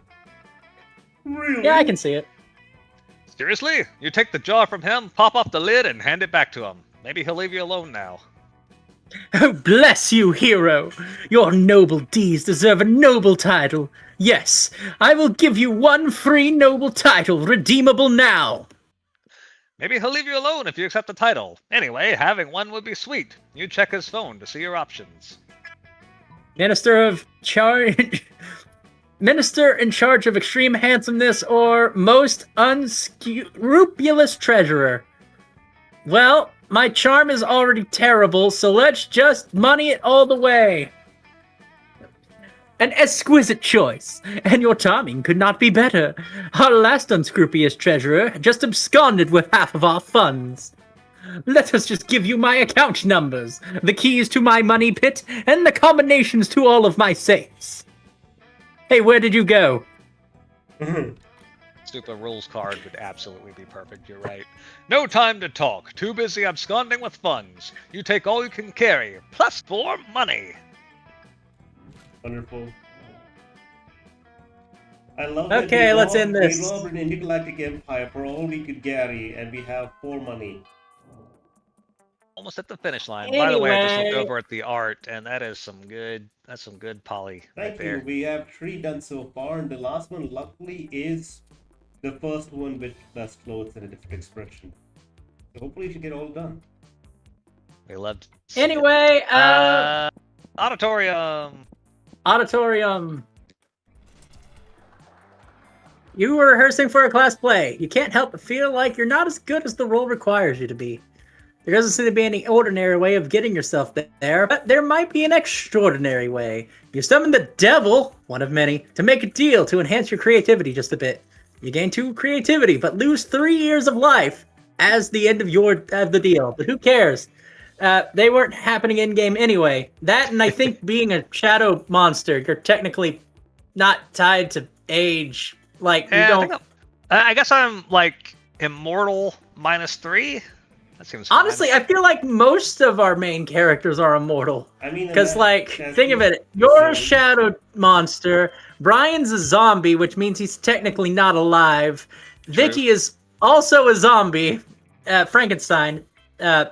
Really? Yeah, I can see it. Seriously? You take the jar from him, pop off the lid, and hand it back to him. Maybe he'll leave you alone now. Oh, bless you, hero. Your noble deeds deserve a noble title. Yes, I will give you one free noble title, redeemable now. Maybe he'll leave you alone if you accept the title. Anyway, having one would be sweet. You check his phone to see your options. Minister in charge of extreme handsomeness or most unscrupulous treasurer. Well, my charm is already terrible, so let's just money it all the way. An exquisite choice, and your timing could not be better. Our last unscrupulous treasurer just absconded with half of our funds. Let us just give you my account numbers, the keys to my money pit, and the combinations to all of my safes. Hey, where did you go? Super rules card would absolutely be perfect, you're right. No time to talk. Too busy absconding with funds. You take all you can carry, plus 4 money. Wonderful. I love Okay, let's end this. We robbed an intergalactic empire for all we could carry, and we have 4 money. Almost at the finish line. By the way, I just looked Anyway. over at the art, and that is some good. That's some good poly right Thank there. you. We have 3 done so far, and the last one, luckily, is the first one with less clothes and a different expression. So hopefully, we should get all done. We loved. to see it. Anyway, Auditorium. Auditorium. You were rehearsing for a class play. You can't help but feel like you're not as good as the role requires you to be. There doesn't seem to be any ordinary way of getting yourself there, but there might be an extraordinary way. You summon the devil, one of many, to make a deal to enhance your creativity just a bit. You gain 2 creativity, but lose 3 years of life as the end of the deal. But who cares? They weren't happening in game anyway. That, and I think being a shadow monster, you're technically not tied to age. Like you Yeah, don't. I guess I'm like immortal -3. That seems fine. Honestly, I feel like most of our main characters are immortal. I mean, Because, like, that's think of the- it. You're a so- shadow monster. Brian's a zombie, which means he's technically not alive. Vicky is also a zombie. Frankenstein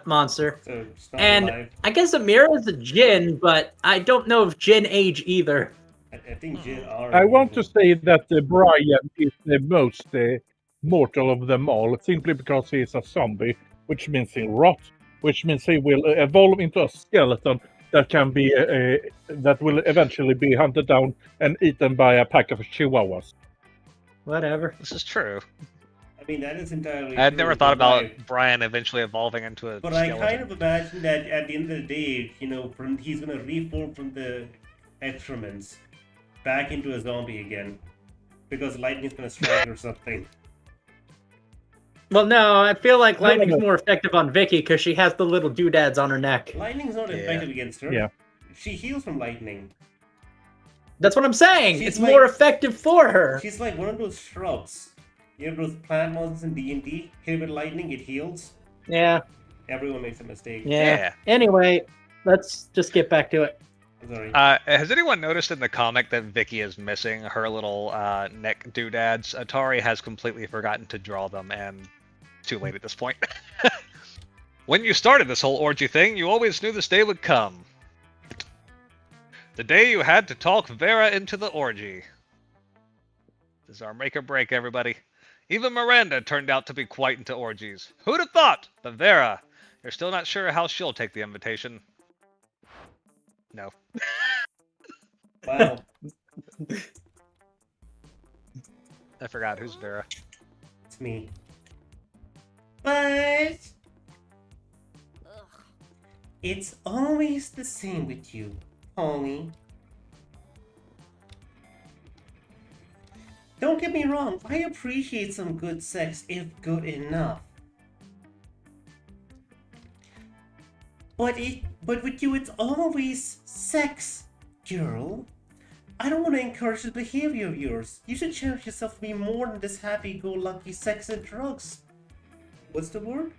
monster. So it's not And alive. I guess Amira's a Jinn, but I don't know if Jinn age either. I think Jin are. I want to say that Brian is the most mortal of them all, simply because he is a zombie, which means he rot, which means he will evolve into a skeleton that can be that will eventually be hunted down and eaten by a pack of chihuahuas. Whatever. This is true. I mean, that is entirely. I had true, never thought but about Brian eventually evolving into a But skeleton. I kind of imagine that at the end of the day, he's gonna reform from the excrements back into a zombie again, because lightning's gonna strike or something. Well, no, I feel like No, no, lightning's no. more effective on Vicky because she has the little doodads on her neck. Lightning's not Yeah. effective against her. Yeah. She heals from lightning. That's what I'm saying. She's It's like- more effective for her. She's like one of those shrubs. You know those plant monsters in D&D? Hit with lightning, it heals. Yeah, Everyone makes a mistake. yeah. Anyway, let's just get back to it. Sorry. Has anyone noticed in the comic that Vicky is missing her little neck doodads? Atari has completely forgotten to draw them, and too late at this point. When you started this whole orgy thing, you always knew this day would come. The day you had to talk Vera into the orgy. This is our make or break, everybody. Even Miranda turned out to be quite into orgies. Who'd have thought? But Vera, you're still not sure how she'll take the invitation. No. Wow. I forgot who's Vera. It's me. But Ugh. it's always the same with you, Polly. Don't get me wrong, I appreciate some good sex if good enough. But with you it's always sex, girl. I don't want to encourage this behavior of yours. You should cherish yourself to be more than this happy-go-lucky sex and drugs. What's the word?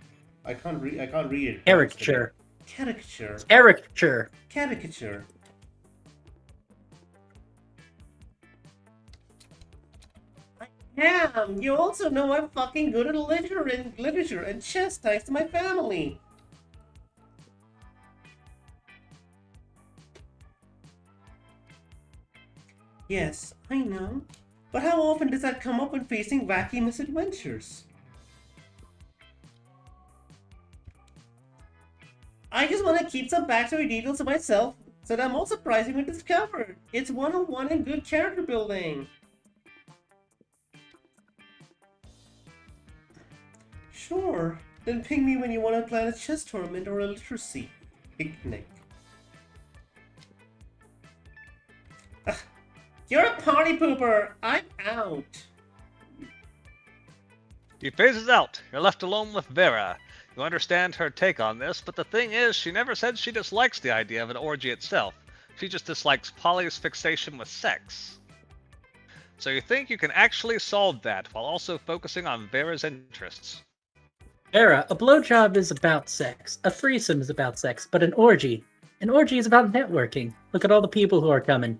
I can't read it. Caricature. Caricature. Caricature. Caricature. I am. You also know I'm fucking good at literature and chess thanks to my family. Yes, I know. But how often does that come up when facing wacky misadventures? I just want to keep some backstory details to myself so that I'm all surprisingly discovered. It's 101 in good character building. Sure. Then ping me when you want to plan a chess tournament or a literacy picnic. Ugh, you're a party pooper. I'm out. He phases out. You're left alone with Vera. You understand her take on this, but the thing is, she never said she dislikes the idea of an orgy itself. She just dislikes Polly's fixation with sex. So you think you can actually solve that while also focusing on Vera's interests. Vera, a blowjob is about sex. A threesome is about sex, but an orgy is about networking. Look at all the people who are coming.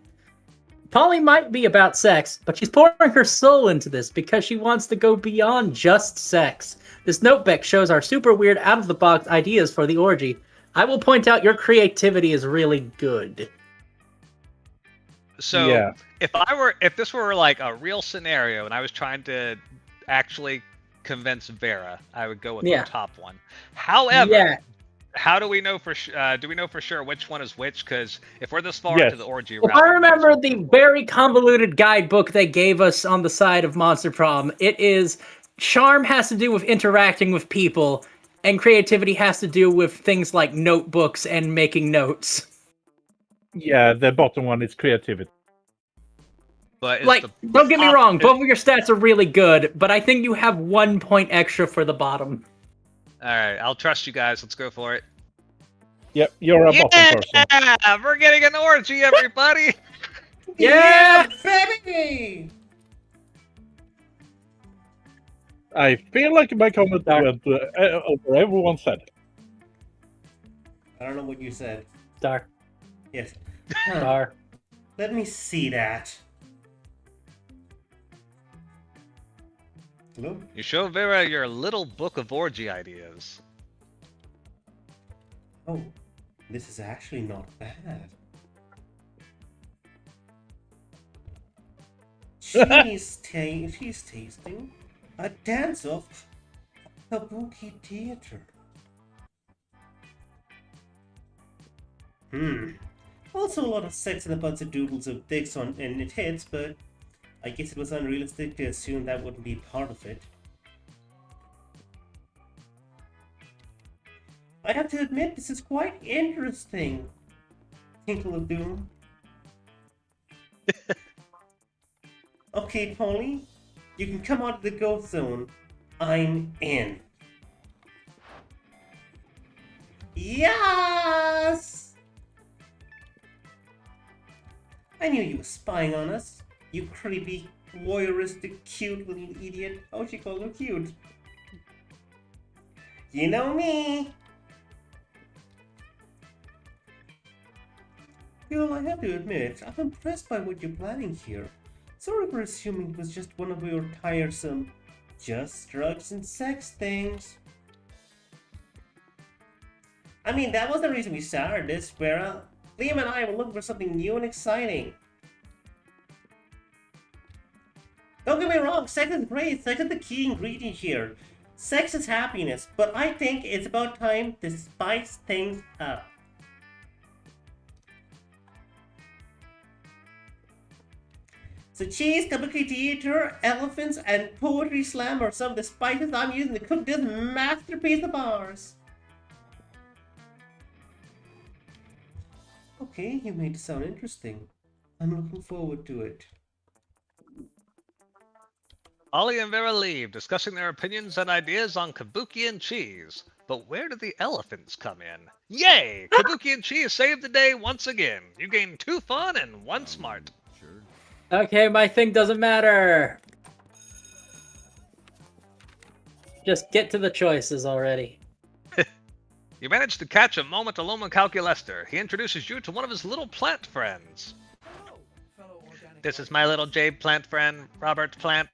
Polly might be about sex, but she's pouring her soul into this because she wants to go beyond just sex. This notebook shows our super weird, out-of-the-box ideas for the orgy. I will point out your creativity is really good. So, Yeah. if this were like a real scenario and I was trying to actually convince Vera, I would go with Yeah. the top one. However, Yeah. how do we know for do we know for sure which one is which? Because if we're this far Yes. into the orgy If route, I we might as remember well the go for it. very convoluted guidebook they gave us on the side of Monster Prom, it is charm has to do with interacting with people, and creativity has to do with things like notebooks and making notes. Yeah, the bottom one is creativity. But it's Like, the don't get me top- wrong, both of your stats are really good, but I think you have 1 point extra for the bottom. All right, I'll trust you guys. Let's go for it. Yep, you're a bottom person. Yeah, we're getting an orgy, everybody. Yeah! baby! I feel like my comment went over everyone said. I don't know what you said. Star. Yes. Star. Let me see that. Hello? You show Vera your little book of orgy ideas. Oh, this is actually not bad. She's tasting a dance of kabuki theater. Also a lot of sex and a bunch of doodles of dicks on and it hits, but I guess it was unrealistic to assume that wouldn't be part of it. I have to admit, this is quite interesting. Tinkle of Doom. Okay, Polly, you can come out of the ghost zone. I'm in. Yes! I knew you were spying on us. You creepy, voyeuristic, cute little idiot. Oh, she called her cute. You know me. Girl, I have to admit, I'm impressed by what you're planning here. Sorry for assuming it was just one of your tiresome, just drugs and sex things. I mean, that was the reason we started this, Vera. Liam and I were looking for something new and exciting. Don't get me wrong, sex is great. Sex is the key ingredient here. Sex is happiness, but I think it's about time to spice things up. So cheese, kabuki theater, elephants, and poetry slam are some of the spices I'm using to cook this masterpiece of ours. Okay, you made it sound interesting. I'm looking forward to it. Ollie and Vera leave, discussing their opinions and ideas on kabuki and cheese. But where do the elephants come in? Yay! Kabuki and cheese saved the day once again. You gained 2 fun and 1 smart. Sure. Okay, my thing doesn't matter. Just get to the choices already. You managed to catch a moment alone with Calculester. He introduces you to one of his little plant friends. This is my little jade plant friend, Robert Plant.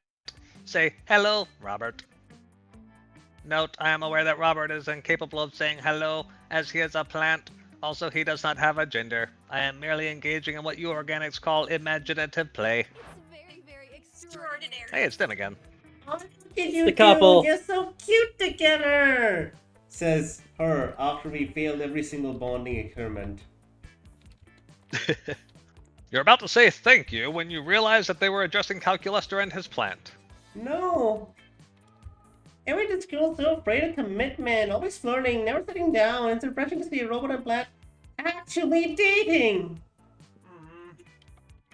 Say hello, Robert. Note, I am aware that Robert is incapable of saying hello, as he is a plant. Also, he does not have a gender. I am merely engaging in what you organics call imaginative play. It's very, very extraordinary. Hey, it's them again. Oh, look at you The two, couple. you're so cute together. Says her after we failed every single bonding experiment. You're about to say thank you when you realize that they were addressing Calculester and his plant. No! Every this girl's so afraid of commitment, always flirting, never sitting down, and suppressing to see a robot and plant actually dating!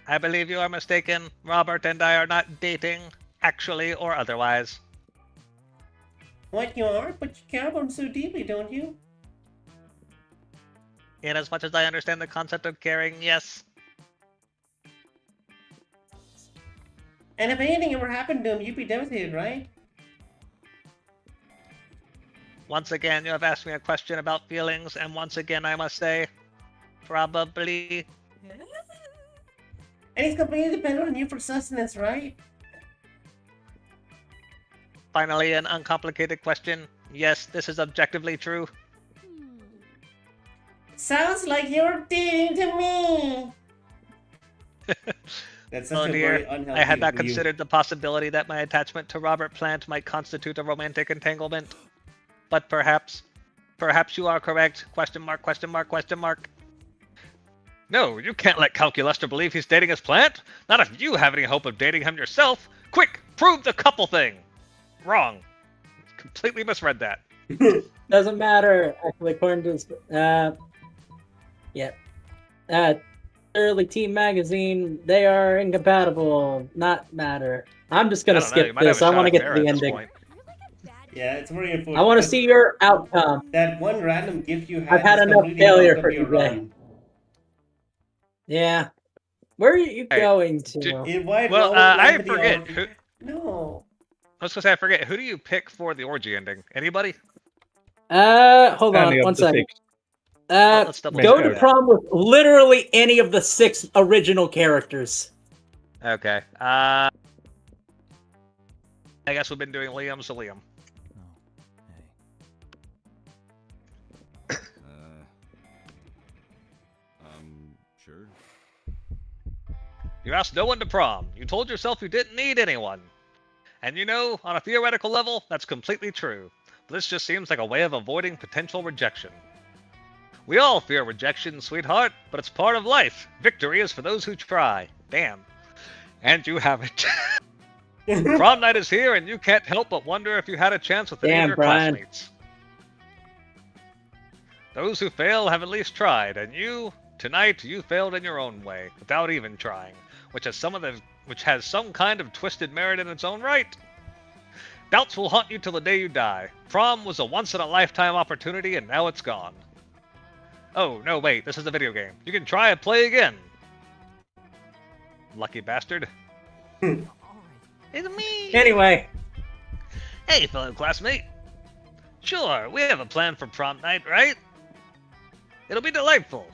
I believe you are mistaken. Robert and I are not dating, actually or otherwise. What you are? But you care about him so deeply, don't you? In as much as I understand the concept of caring, yes. And if anything ever happened to him, you'd be devastated, right? Once again, you have asked me a question about feelings, and once again I must say, probably. And he's completely dependent on you for sustenance, right? Finally, an uncomplicated question. Yes, this is objectively true. Sounds like you're dating to me! That's such Oh a dear, very unhealthy I had not view. considered the possibility that my attachment to Robert Plant might constitute a romantic entanglement. But perhaps you are correct. Question mark, question mark, question mark. No, you can't let Calculester believe he's dating his plant. Not if you have any hope of dating him yourself. Quick, prove the couple thing. Wrong. Completely misread that. Doesn't matter. Actually, according to this, early Team Magazine, they are incompatible. Not matter. I'm just gonna I don't know, you skip might have this. a I shot want to at get to Farrah the at this ending. point. Yeah, it's very important. I want to see your outcome. That one random gift you had. I've had is enough completely failure fucked for up your today. run. Yeah. Where are you Hey, going to? Invite Well, Robert I Plant to the forget. orgy. Who, No. I was gonna say I forget. Who do you pick for the orgy ending? Anybody? Hold on Any of one the second. six. Let's double Go check to that. prom with literally any of the 6 original characters. Okay. I guess we've been doing Liam, so Liam. Oh, hey. Sure. You asked no one to prom. You told yourself you didn't need anyone. And you know, on a theoretical level, that's completely true. But this just seems like a way of avoiding potential rejection. We all fear rejection, sweetheart, but it's part of life. Victory is for those who try. Damn. And you haven't. Prom night is here, and you can't help but wonder if you had a chance with any of Damn, your Brian. classmates. Those who fail have at least tried, and you, tonight, you failed in your own way, without even trying, which has some kind of twisted merit in its own right. Doubts will haunt you till the day you die. Prom was a once-in-a-lifetime opportunity, and now it's gone. Oh, no, wait, this is a video game. You can try and play again. Lucky bastard. All right. It's me! Anyway, Hey, fellow classmate. Sure, we have a plan for prom night, right? It'll be delightful.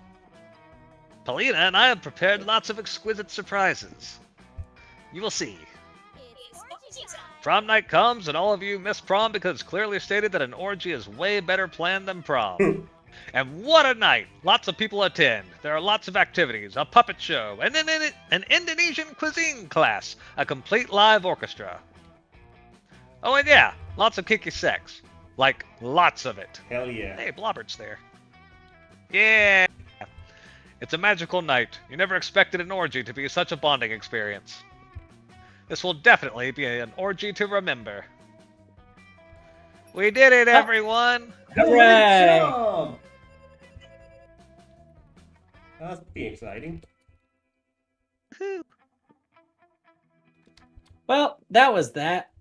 Paulina and I have prepared lots of exquisite surprises. You will see. Prom night comes, and all of you miss prom because it's clearly stated that an orgy is way better planned than prom. And what a night! Lots of people attend. There are lots of activities, a puppet show, and an Indonesian cuisine class, a complete live orchestra. Oh, and yeah, lots of kinky sex. Like, lots of it. Hell yeah. Hey, Blobbert's there. Yeah! It's a magical night. You never expected an orgy to be such a bonding experience. This will definitely be an orgy to remember. We did it, everyone! Good Hooray! job! That's pretty exciting. well, that was that.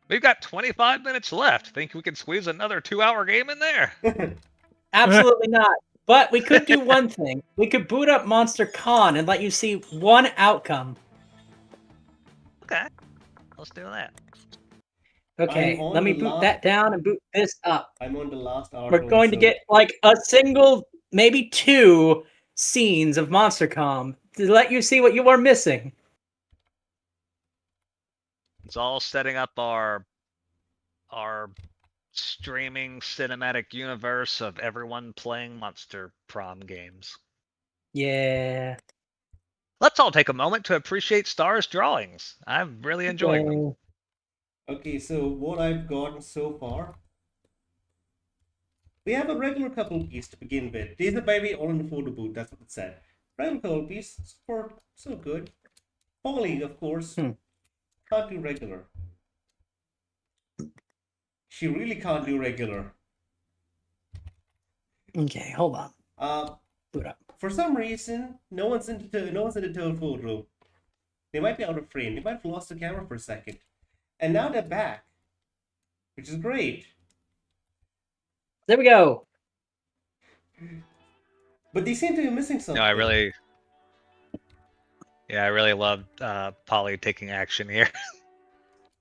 We've got 25 minutes left. Think we can squeeze another 2-hour game in there? Absolutely not. But we could do one thing. We could boot up Monster Con and let you see one outcome. Okay. Let's do that. Okay, I'm on let me the boot last- that down and boot this up. I'm on the last hour. We're going to get like a single, maybe 2 scenes of MonsterCom to let you see what you are missing. It's all setting up our streaming cinematic universe of everyone playing Monster Prom games. Yeah. Let's all take a moment to appreciate Star's drawings. I'm really enjoying them. Yeah. Okay, so what I've gotten so far We have a regular couple piece to begin with. These are, by the way, all in the photo booth. That's what it said. Regular couple piece. For so good. Polly, of course, can't do regular. She really can't do regular. Okay, hold on. Boot up. For some reason, no one's in the third photo. They might be out of frame. They might have lost the camera for a second. And now they're back, which is great. There we go. But they seem to be missing something. No, I really loved Polly taking action here.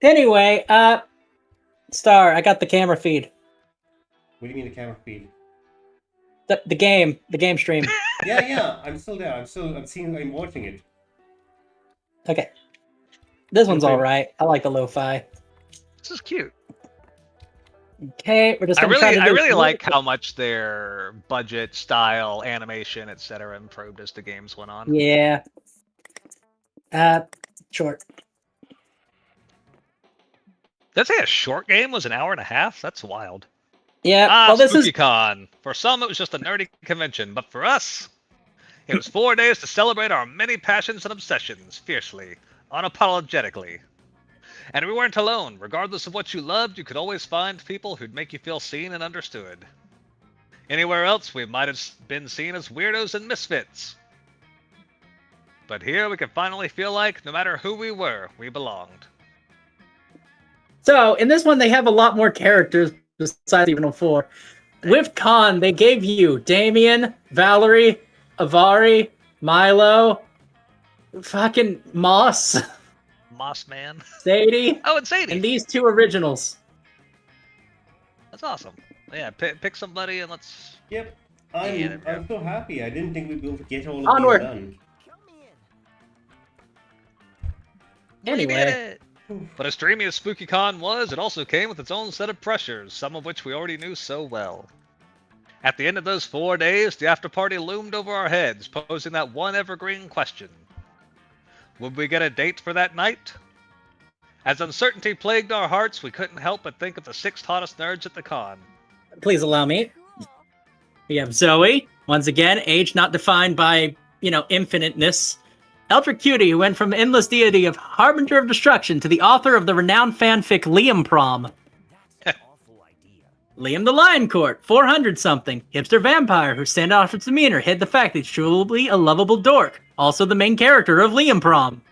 Anyway, Star, I got the camera feed. What do you mean the camera feed? The game stream. Yeah, I'm still there. I'm watching it. Okay. This one's alright. I like the lo-fi. This is cute. Okay, we're just I gonna try to do really like how much their budget, style, animation, etc. improved as the games went on. Yeah. Short. Did I say a short game was an hour and a half? That's wild. Yeah, well, this is SpookyCon. For some, it was just a nerdy convention, but for us, it was 4 days to celebrate our many passions and obsessions, fiercely, unapologetically. And we weren't alone. Regardless of what you loved, you could always find people who'd make you feel seen and understood. Anywhere else, we might have been seen as weirdos and misfits. But here, we could finally feel like, no matter who we were, we belonged. So in this one, they have a lot more characters besides the original 4. With Con, they gave you Damien, Valerie, Avari, Milo, fucking Moss, Moss Man. Sadie, Oh, and Sadie. and these 2 originals. That's awesome. Yeah, pick somebody and let's. Yep. Yeah, I'm so happy. I didn't think we'd be able to get all of Onward. these done. Anyway, But as dreamy as SpookyCon was, it also came with its own set of pressures, some of which we already knew so well. At the end of those 4 days, the after-party loomed over our heads, posing that one evergreen question. Would we get a date for that night? As uncertainty plagued our hearts, we couldn't help but think of the 6 hottest nerds at the con. please allow me. We have Zoe, once again, age not defined by, infiniteness. Eldrick Cutie, who went from endless deity of Harbinger of Destruction to the author of the renowned fanfic Liam Prom. Liam the Lion Court, 400-something. Hipster vampire whose standoffish demeanor hid the fact that he's truly a lovable dork. Also the main character of Liam Prom.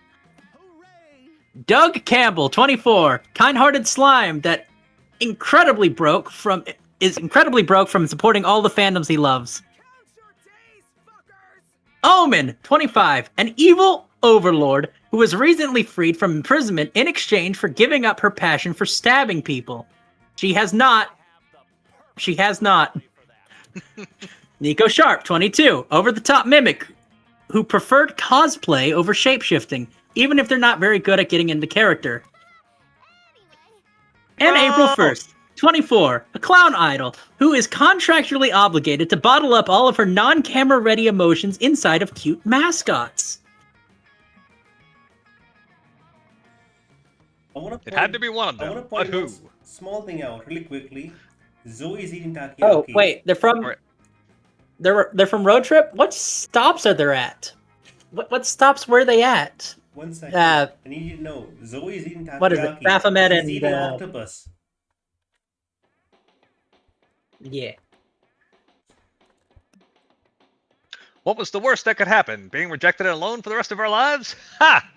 Doug Campbell, 24. Kind-hearted slime that is incredibly broke from supporting all the fandoms he loves. Omen, 25, an evil overlord who was recently freed from imprisonment in exchange for giving up her passion for stabbing people. She has not. Nico Sharp, 22, over-the-top mimic who preferred cosplay over shapeshifting, even if they're not very good at getting into character. And April 1st, 24, a clown idol who is contractually obligated to bottle up all of her non-camera ready emotions inside of cute mascots. It had to be one of I want them, to but point who? one small thing out really quickly. Zoe's eating takoyaki. Oh, wait, they're from Road Trip? What stops are they at? What stops were they at? 1 second. I need you to know. Zoe's eating takoyaki. What is it? Baphomet She's and eating octopus. Yeah. What was the worst that could happen? Being rejected and alone for the rest of our lives? Ha!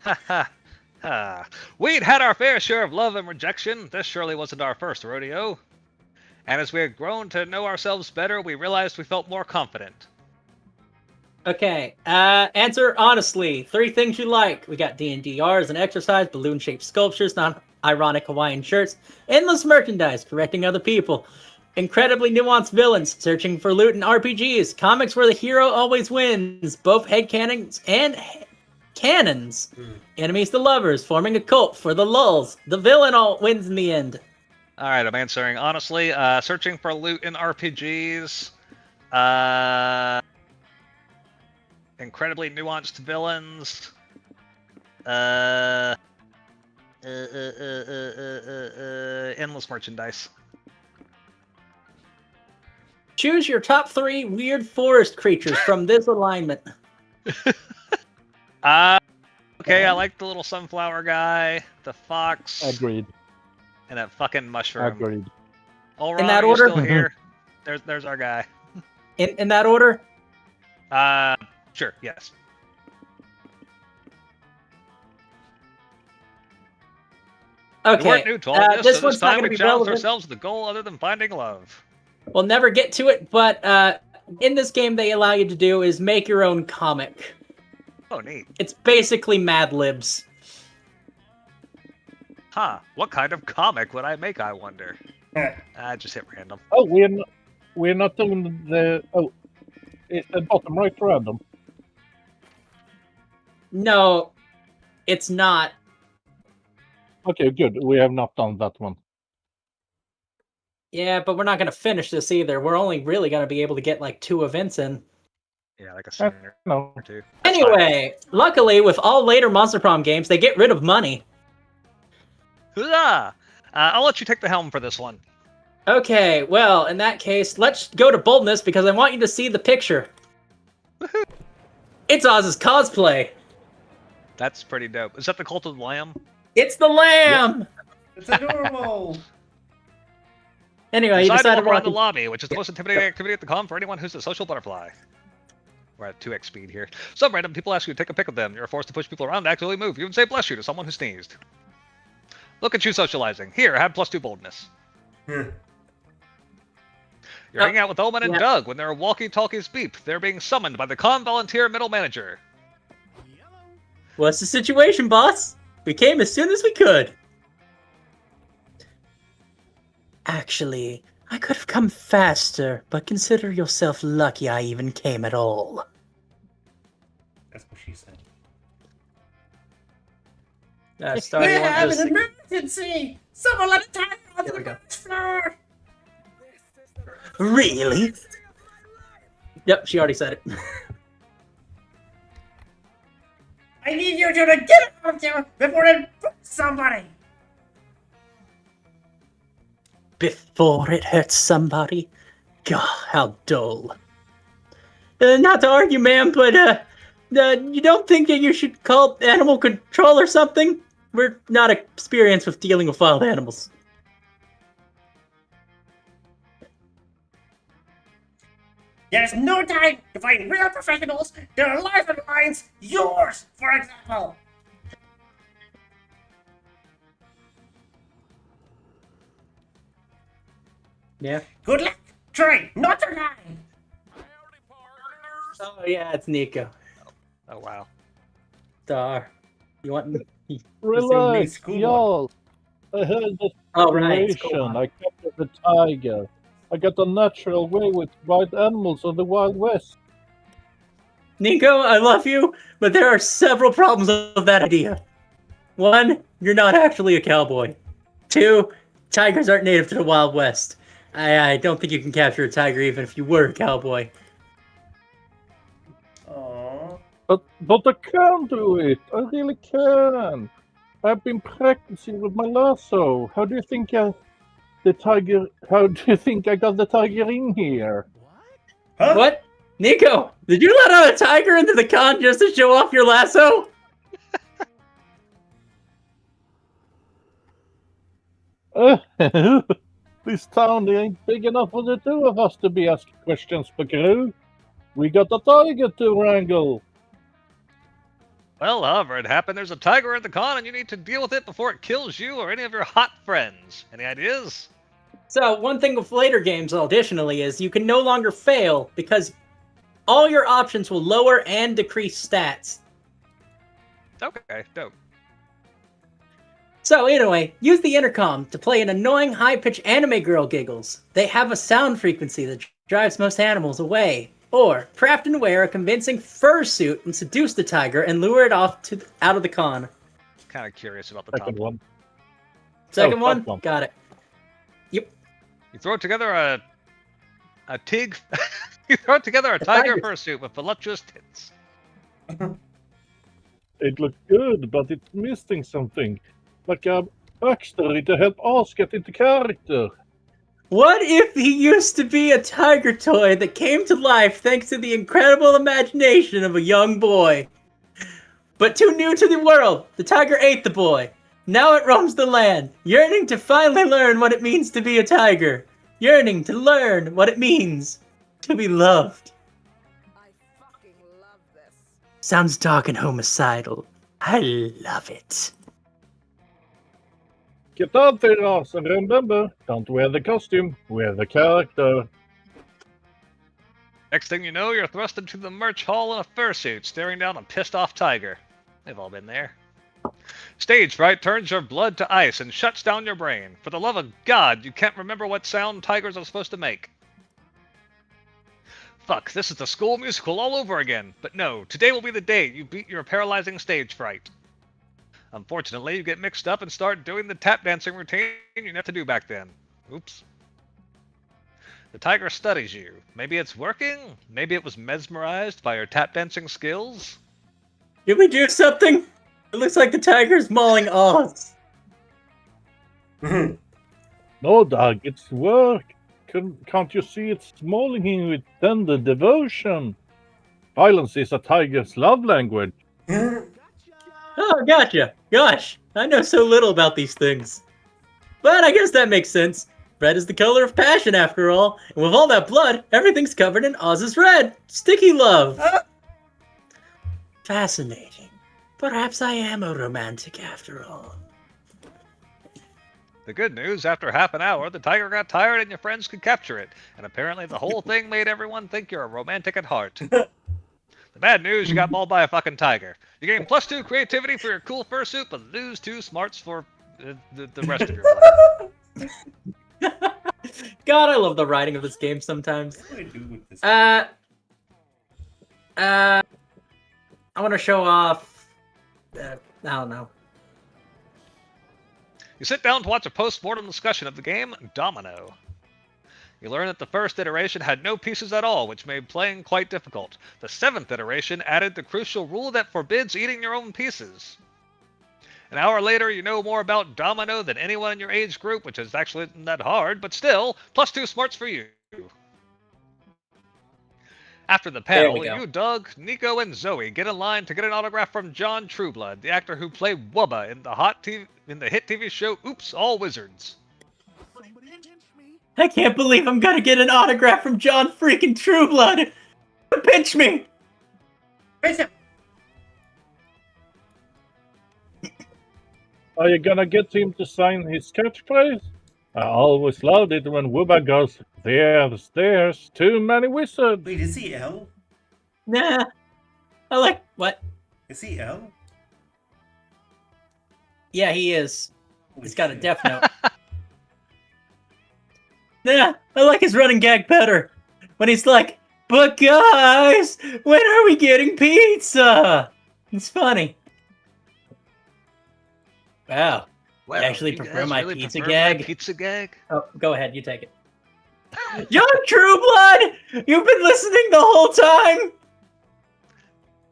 Ha ha ha. We'd had our fair share of love and rejection. This surely wasn't our first rodeo. And as we had grown to know ourselves better, we realized we felt more confident. Okay, answer honestly. 3 things you like. We got D&DRs and exercise, balloon-shaped sculptures, non-ironic Hawaiian shirts, endless merchandise, correcting other people, incredibly nuanced villains, searching for loot in RPGs, comics where the hero always wins, both headcanons and cannons, enemies to lovers, forming a cult for the lulz, the villain all wins in the end. Alright, I'm answering honestly. Searching for loot in RPGs. Incredibly nuanced villains. Endless merchandise. Choose your top 3 weird forest creatures from this alignment. Okay, I like the little sunflower guy, the fox, Agreed. and that fucking mushroom. Agreed. All In right, that are you order? still here? There's our guy. In that order? Sure, yes. We Okay. weren't new to all this, this so one's this not time going to we be challenged relevant. ourselves with a goal other than finding love. We'll never get to it, but in this game, they allow you to do is make your own comic. Oh, neat. It's basically Mad Libs. Huh, what kind of comic would I make, I wonder? Just hit random. Oh, we're not doing the. Oh, it's the bottom right random. No, it's not. Okay, good. We have not done that one. Yeah, but we're not going to finish this either. We're only really going to be able to get like 2 events in. Yeah, like a scenario No. or two. That's fine. Anyway, luckily, with all later Monster Prom games, they get rid of money. Huzzah! I'll let you take the helm for this one. Okay, well, in that case, let's go to boldness because I want you to see the picture. It's Oz's cosplay. That's pretty dope. Is that the Cult of the Lamb? It's the lamb! It's adorable. Anyway, you Decide to decided walk around the to... lobby, which is the most intimidating activity at the con for anyone who's a social butterfly. We're at 2x speed here. Some random people ask you to take a pic of them. You're forced to push people around to actually move. You even say bless you to someone who sneezed. Look at you socializing. Here, have +2 boldness. You're hanging out with Omen and yeah. Doug when their walkie-talkies beep. They're being summoned by the con volunteer middle manager. What's the situation, boss? We came as soon as we could. Actually, I could have come faster, but consider yourself lucky I even came at all. That's what she said. Star, you want this? emergency! Someone let a tiger on Here we go. floor! Really? Yep, she already said it. I need you to get out there before it hurts somebody! Before it hurts somebody? God, how dull. Not to argue, ma'am, but you don't think that you should call animal control or something? We're not experienced with dealing with wild animals. There's no time to find real professionals. Their life and lines, yours, for example. Yeah. Good luck. Try not to die. Oh yeah, it's Nico. Oh, wow. Star. You want me? Relax, school y'all. I heard the Oh right. situation. I captured the tiger. I got a natural way with wild animals of the Wild West. Nico, I love you, but there are several problems of that idea. 1, you're not actually a cowboy. 2, tigers aren't native to the Wild West. I don't think you can capture a tiger even if you were a cowboy. Aww. But I can do it. I really can. I've been practicing with my lasso. How do you think I got the tiger in here? Huh? What? Nico, did you let out a tiger into the con just to show off your lasso? This town ain't big enough for the 2 of us to be asking questions, Buckaroo. We got a tiger to wrangle. Well, however it happened, there's a tiger at the con, and you need to deal with it before it kills you or any of your hot friends. Any ideas? So, one thing with later games, additionally, is you can no longer fail because all your options will lower and decrease stats. Okay, dope. So, anyway, use the intercom to play an annoying high-pitched anime girl giggles. They have a sound frequency that drives most animals away. Or, craft and wear a convincing fursuit and seduce the tiger and lure it off out of the con. Kind of curious about the Second top one. Second Oh, one? top one. Got it. You throw together a tig. You throw together a tiger tiger. fursuit with voluptuous tits. It looked good, but it's missing something. Like a backstory to help us get into character. What if he used to be a tiger toy that came to life thanks to the incredible imagination of a young boy? But too new to the world, the tiger ate the boy. Now it roams the land, yearning to finally learn what it means to be a tiger. Yearning to learn what it means to be loved. I fucking love this. Sounds dark and homicidal. I love it. Get out there, Ross, and remember, don't wear the costume, wear the character. Next thing you know, you're thrust into the merch hall in a fursuit, staring down a pissed-off tiger. They've all been there. Stage fright turns your blood to ice and shuts down your brain. For the love of God, you can't remember what sound tigers are supposed to make. Fuck, this is the school musical all over again. But no, today will be the day you beat your paralyzing stage fright. Unfortunately, you get mixed up and start doing the tap dancing routine you didn't have to do back then. Oops. The tiger studies you. Maybe it's working? Maybe it was mesmerized by your tap dancing skills? Did we do something? It looks like the tiger's mauling Oz. No, Doug, it's work. Can't you see it's mauling him with tender devotion? Violence is a tiger's love language. Oh, gotcha. Gosh, I know so little about these things. But I guess that makes sense. Red is the color of passion, after all. And with all that blood, everything's covered in Oz's red. Sticky love. Fascinating. Perhaps I am a romantic after all. The good news, after half an hour, the tiger got tired and your friends could capture it. And apparently the whole thing made everyone think you're a romantic at heart. The bad news, you got mauled by a fucking tiger. You gain +2 creativity for your cool fursuit, but lose 2 smarts for the rest of your life. God, I love the writing of this game sometimes. What do I do with this? I want to show off. I don't know. You sit down to watch a post-mortem discussion of the game, Domino. You learn that the first iteration had no pieces at all, which made playing quite difficult. The 7th iteration added the crucial rule that forbids eating your own pieces. An hour later, you know more about Domino than anyone in your age group, which is actually not that hard, but still, +2 smarts for you. After the panel, you, Doug, Nico, and Zoe get in line to get an autograph from John Trueblood, the actor who played Wubba in the hit TV show Oops, All Wizards. I can't believe I'm gonna get an autograph from John freaking Trueblood. Pinch me. Are you gonna get him to sign his catchphrase? I always loved it when Wubba goes, there's too many wizards. Wait, is he L? Nah. I like what? Is he L? Yeah, he is. He's got a shit. death note. Nah, I like his running gag better. When he's like, but guys, when are we getting pizza? It's funny. Wow. Well, actually you prefer guys my really pizza prefer gag? my pizza gag? Oh, go ahead, you take it. John Trueblood! You've been listening the whole time?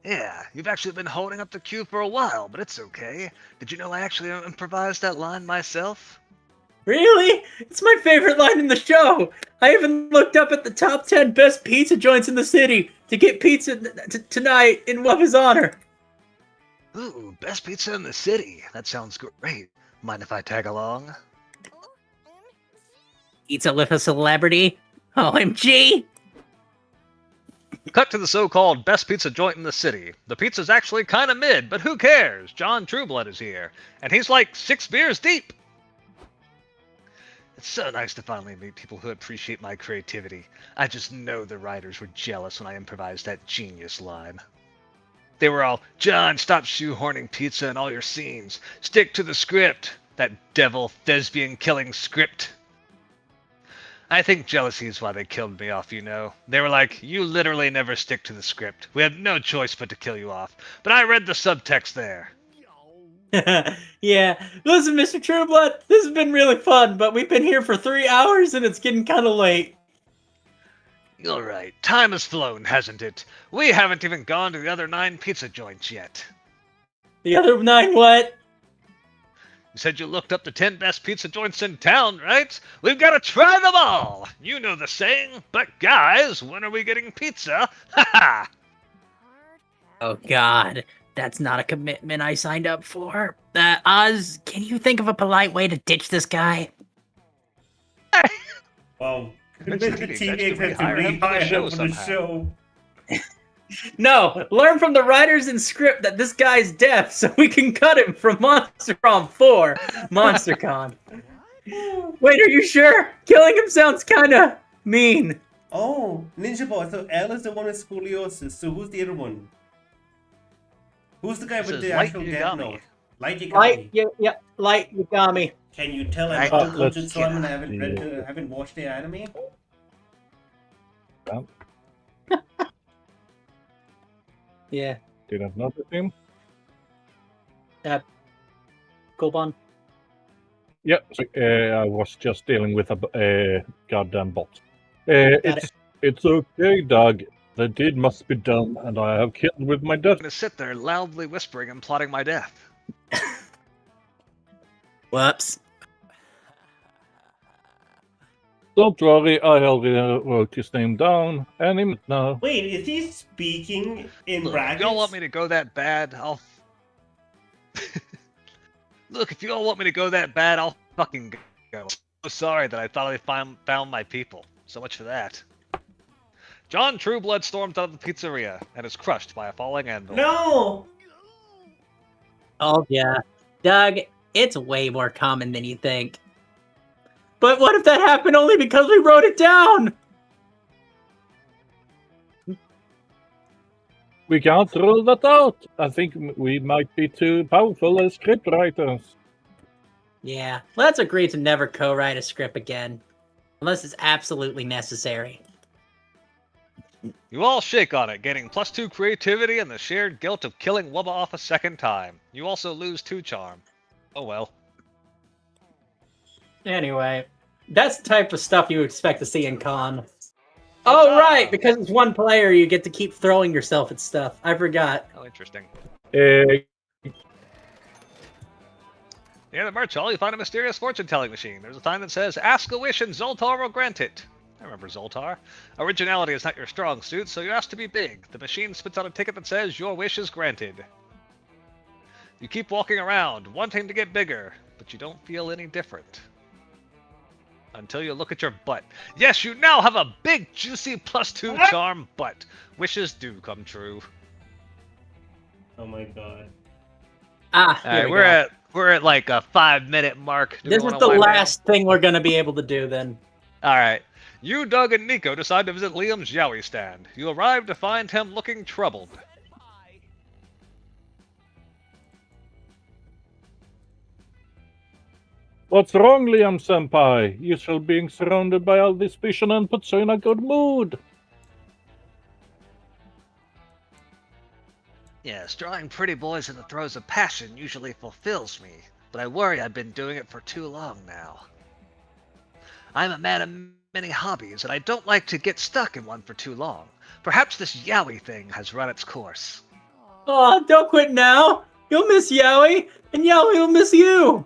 Yeah, you've actually been holding up the cue for a while, but it's okay. Did you know I actually improvised that line myself? Really? It's my favorite line in the show. I even looked up at the top 10 best pizza joints in the city to get pizza tonight in Wubba's honor. Ooh, best pizza in the city. That sounds great. Mind if I tag along? Pizza with a celebrity? OMG! Cut to the so-called best pizza joint in the city. The pizza's actually kind of mid, but who cares? John Trueblood is here, and he's like 6 beers deep. It's so nice to finally meet people who appreciate my creativity. I just know the writers were jealous when I improvised that genius line. They were all, John, stop shoehorning pizza in all your scenes. Stick to the script. That devil thespian killing script. I think jealousy is why they killed me off, you know. They were like, you literally never stick to the script. We had no choice but to kill you off. But I read the subtext there. Yeah, listen, Mr. Trueblood, this has been really fun, but we've been here for 3 hours and it's getting kind of late. You're right. Time has flown, hasn't it? We haven't even gone to the other 9 pizza joints yet. The other 9 what? You said you looked up the 10 best pizza joints in town, right? We've got to try them all! You know the saying, but guys, when are we getting pizza? Ha ha! Oh God, that's not a commitment I signed up for. Oz, can you think of a polite way to ditch this guy? Well, Convince the the TV execs to executive rehire him rehire for the him for the show show. No, learn from the writers and script that this guy's deaf, so we can cut him from Monster Prom 4, MonsterCon. Wait, are you sure? Killing him sounds kind of mean. Oh, Ninja Boy. So L is the one with scoliosis. So who's the other one? Who's the guy This with is the Light actual Yagami. death note? Light Yagami. Light Yagami. Can you tell I'm Right. not Let's cultured, so I get haven't watched the anime? Yeah, Didn't notice him. Gobon. Yeah, so, I was just dealing with a goddamn bot. It's okay, Doug. The deed must be done, and I have killed with my death. I'm gonna sit there loudly whispering and plotting my death. Whoops. Don't worry, I already wrote his name down, and him now. Wait, is he speaking in Look, if brackets? y'all want me to go that bad, I'll... Look, if y'all want me to go that bad, I'll fucking go. So sorry that I thought I found my people. So much for that. John Trueblood storms out of the pizzeria and is crushed by a falling anvil. No! Oh yeah, Doug, it's way more common than you think. But what if that happened only because we wrote it down? We can't rule that out. I think we might be too powerful as scriptwriters. Yeah, let's agree to never co-write a script again. Unless it's absolutely necessary. You all shake on it, gaining +2 creativity and the shared guilt of killing Wubba off a second time. You also lose 2 charm. Oh well. Anyway, that's the type of stuff you expect to see in con. Oh, right, because it's one player, you get to keep throwing yourself at stuff. I forgot. Oh, interesting. Uh, Near the merch hall, you find a mysterious fortune-telling machine. There's a sign that says, "Ask a wish and Zoltar will grant it." I remember Zoltar. Originality is not your strong suit, so you ask to be big. The machine spits out a ticket that says, "Your wish is granted." You keep walking around, wanting to get bigger, but you don't feel any different. Until you look at your butt. Yes, you now have a big, juicy +2 charm butt. Wishes do come true. Oh my god. Ah, All here right, we we're go. at like a 5-minute mark. Do we This is wanna the wind down? last thing we're gonna be able to do then. All right. You, Doug, and Nico decide to visit Liam's Yowie stand. You arrive to find him looking troubled. What's wrong, Liam-senpai? You shall being surrounded by all this vision and puts you in a good mood. Yes, drawing pretty boys in the throes of passion usually fulfills me, but I worry I've been doing it for too long now. I'm a man of many hobbies, and I don't like to get stuck in one for too long. Perhaps this Yowie thing has run its course. Oh, don't quit now! You'll miss Yowie, and Yowie will miss you!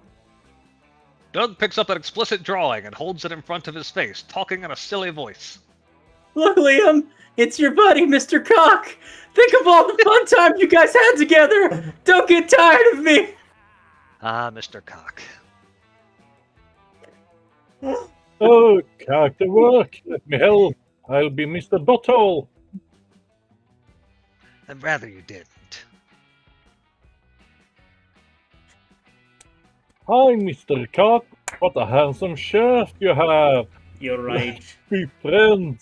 Doug picks up an explicit drawing and holds it in front of his face, talking in a silly voice. Look, Liam, it's your buddy, Mr. Cock! Think of all the fun times you guys had together! Don't get tired of me! Ah, Mr. Cock. Oh, character work. Let me help. I'll be Mr. Butthole. I'd rather you didn't. Hi, Mr. Cock. What a handsome shirt you have. You're right. Be friends.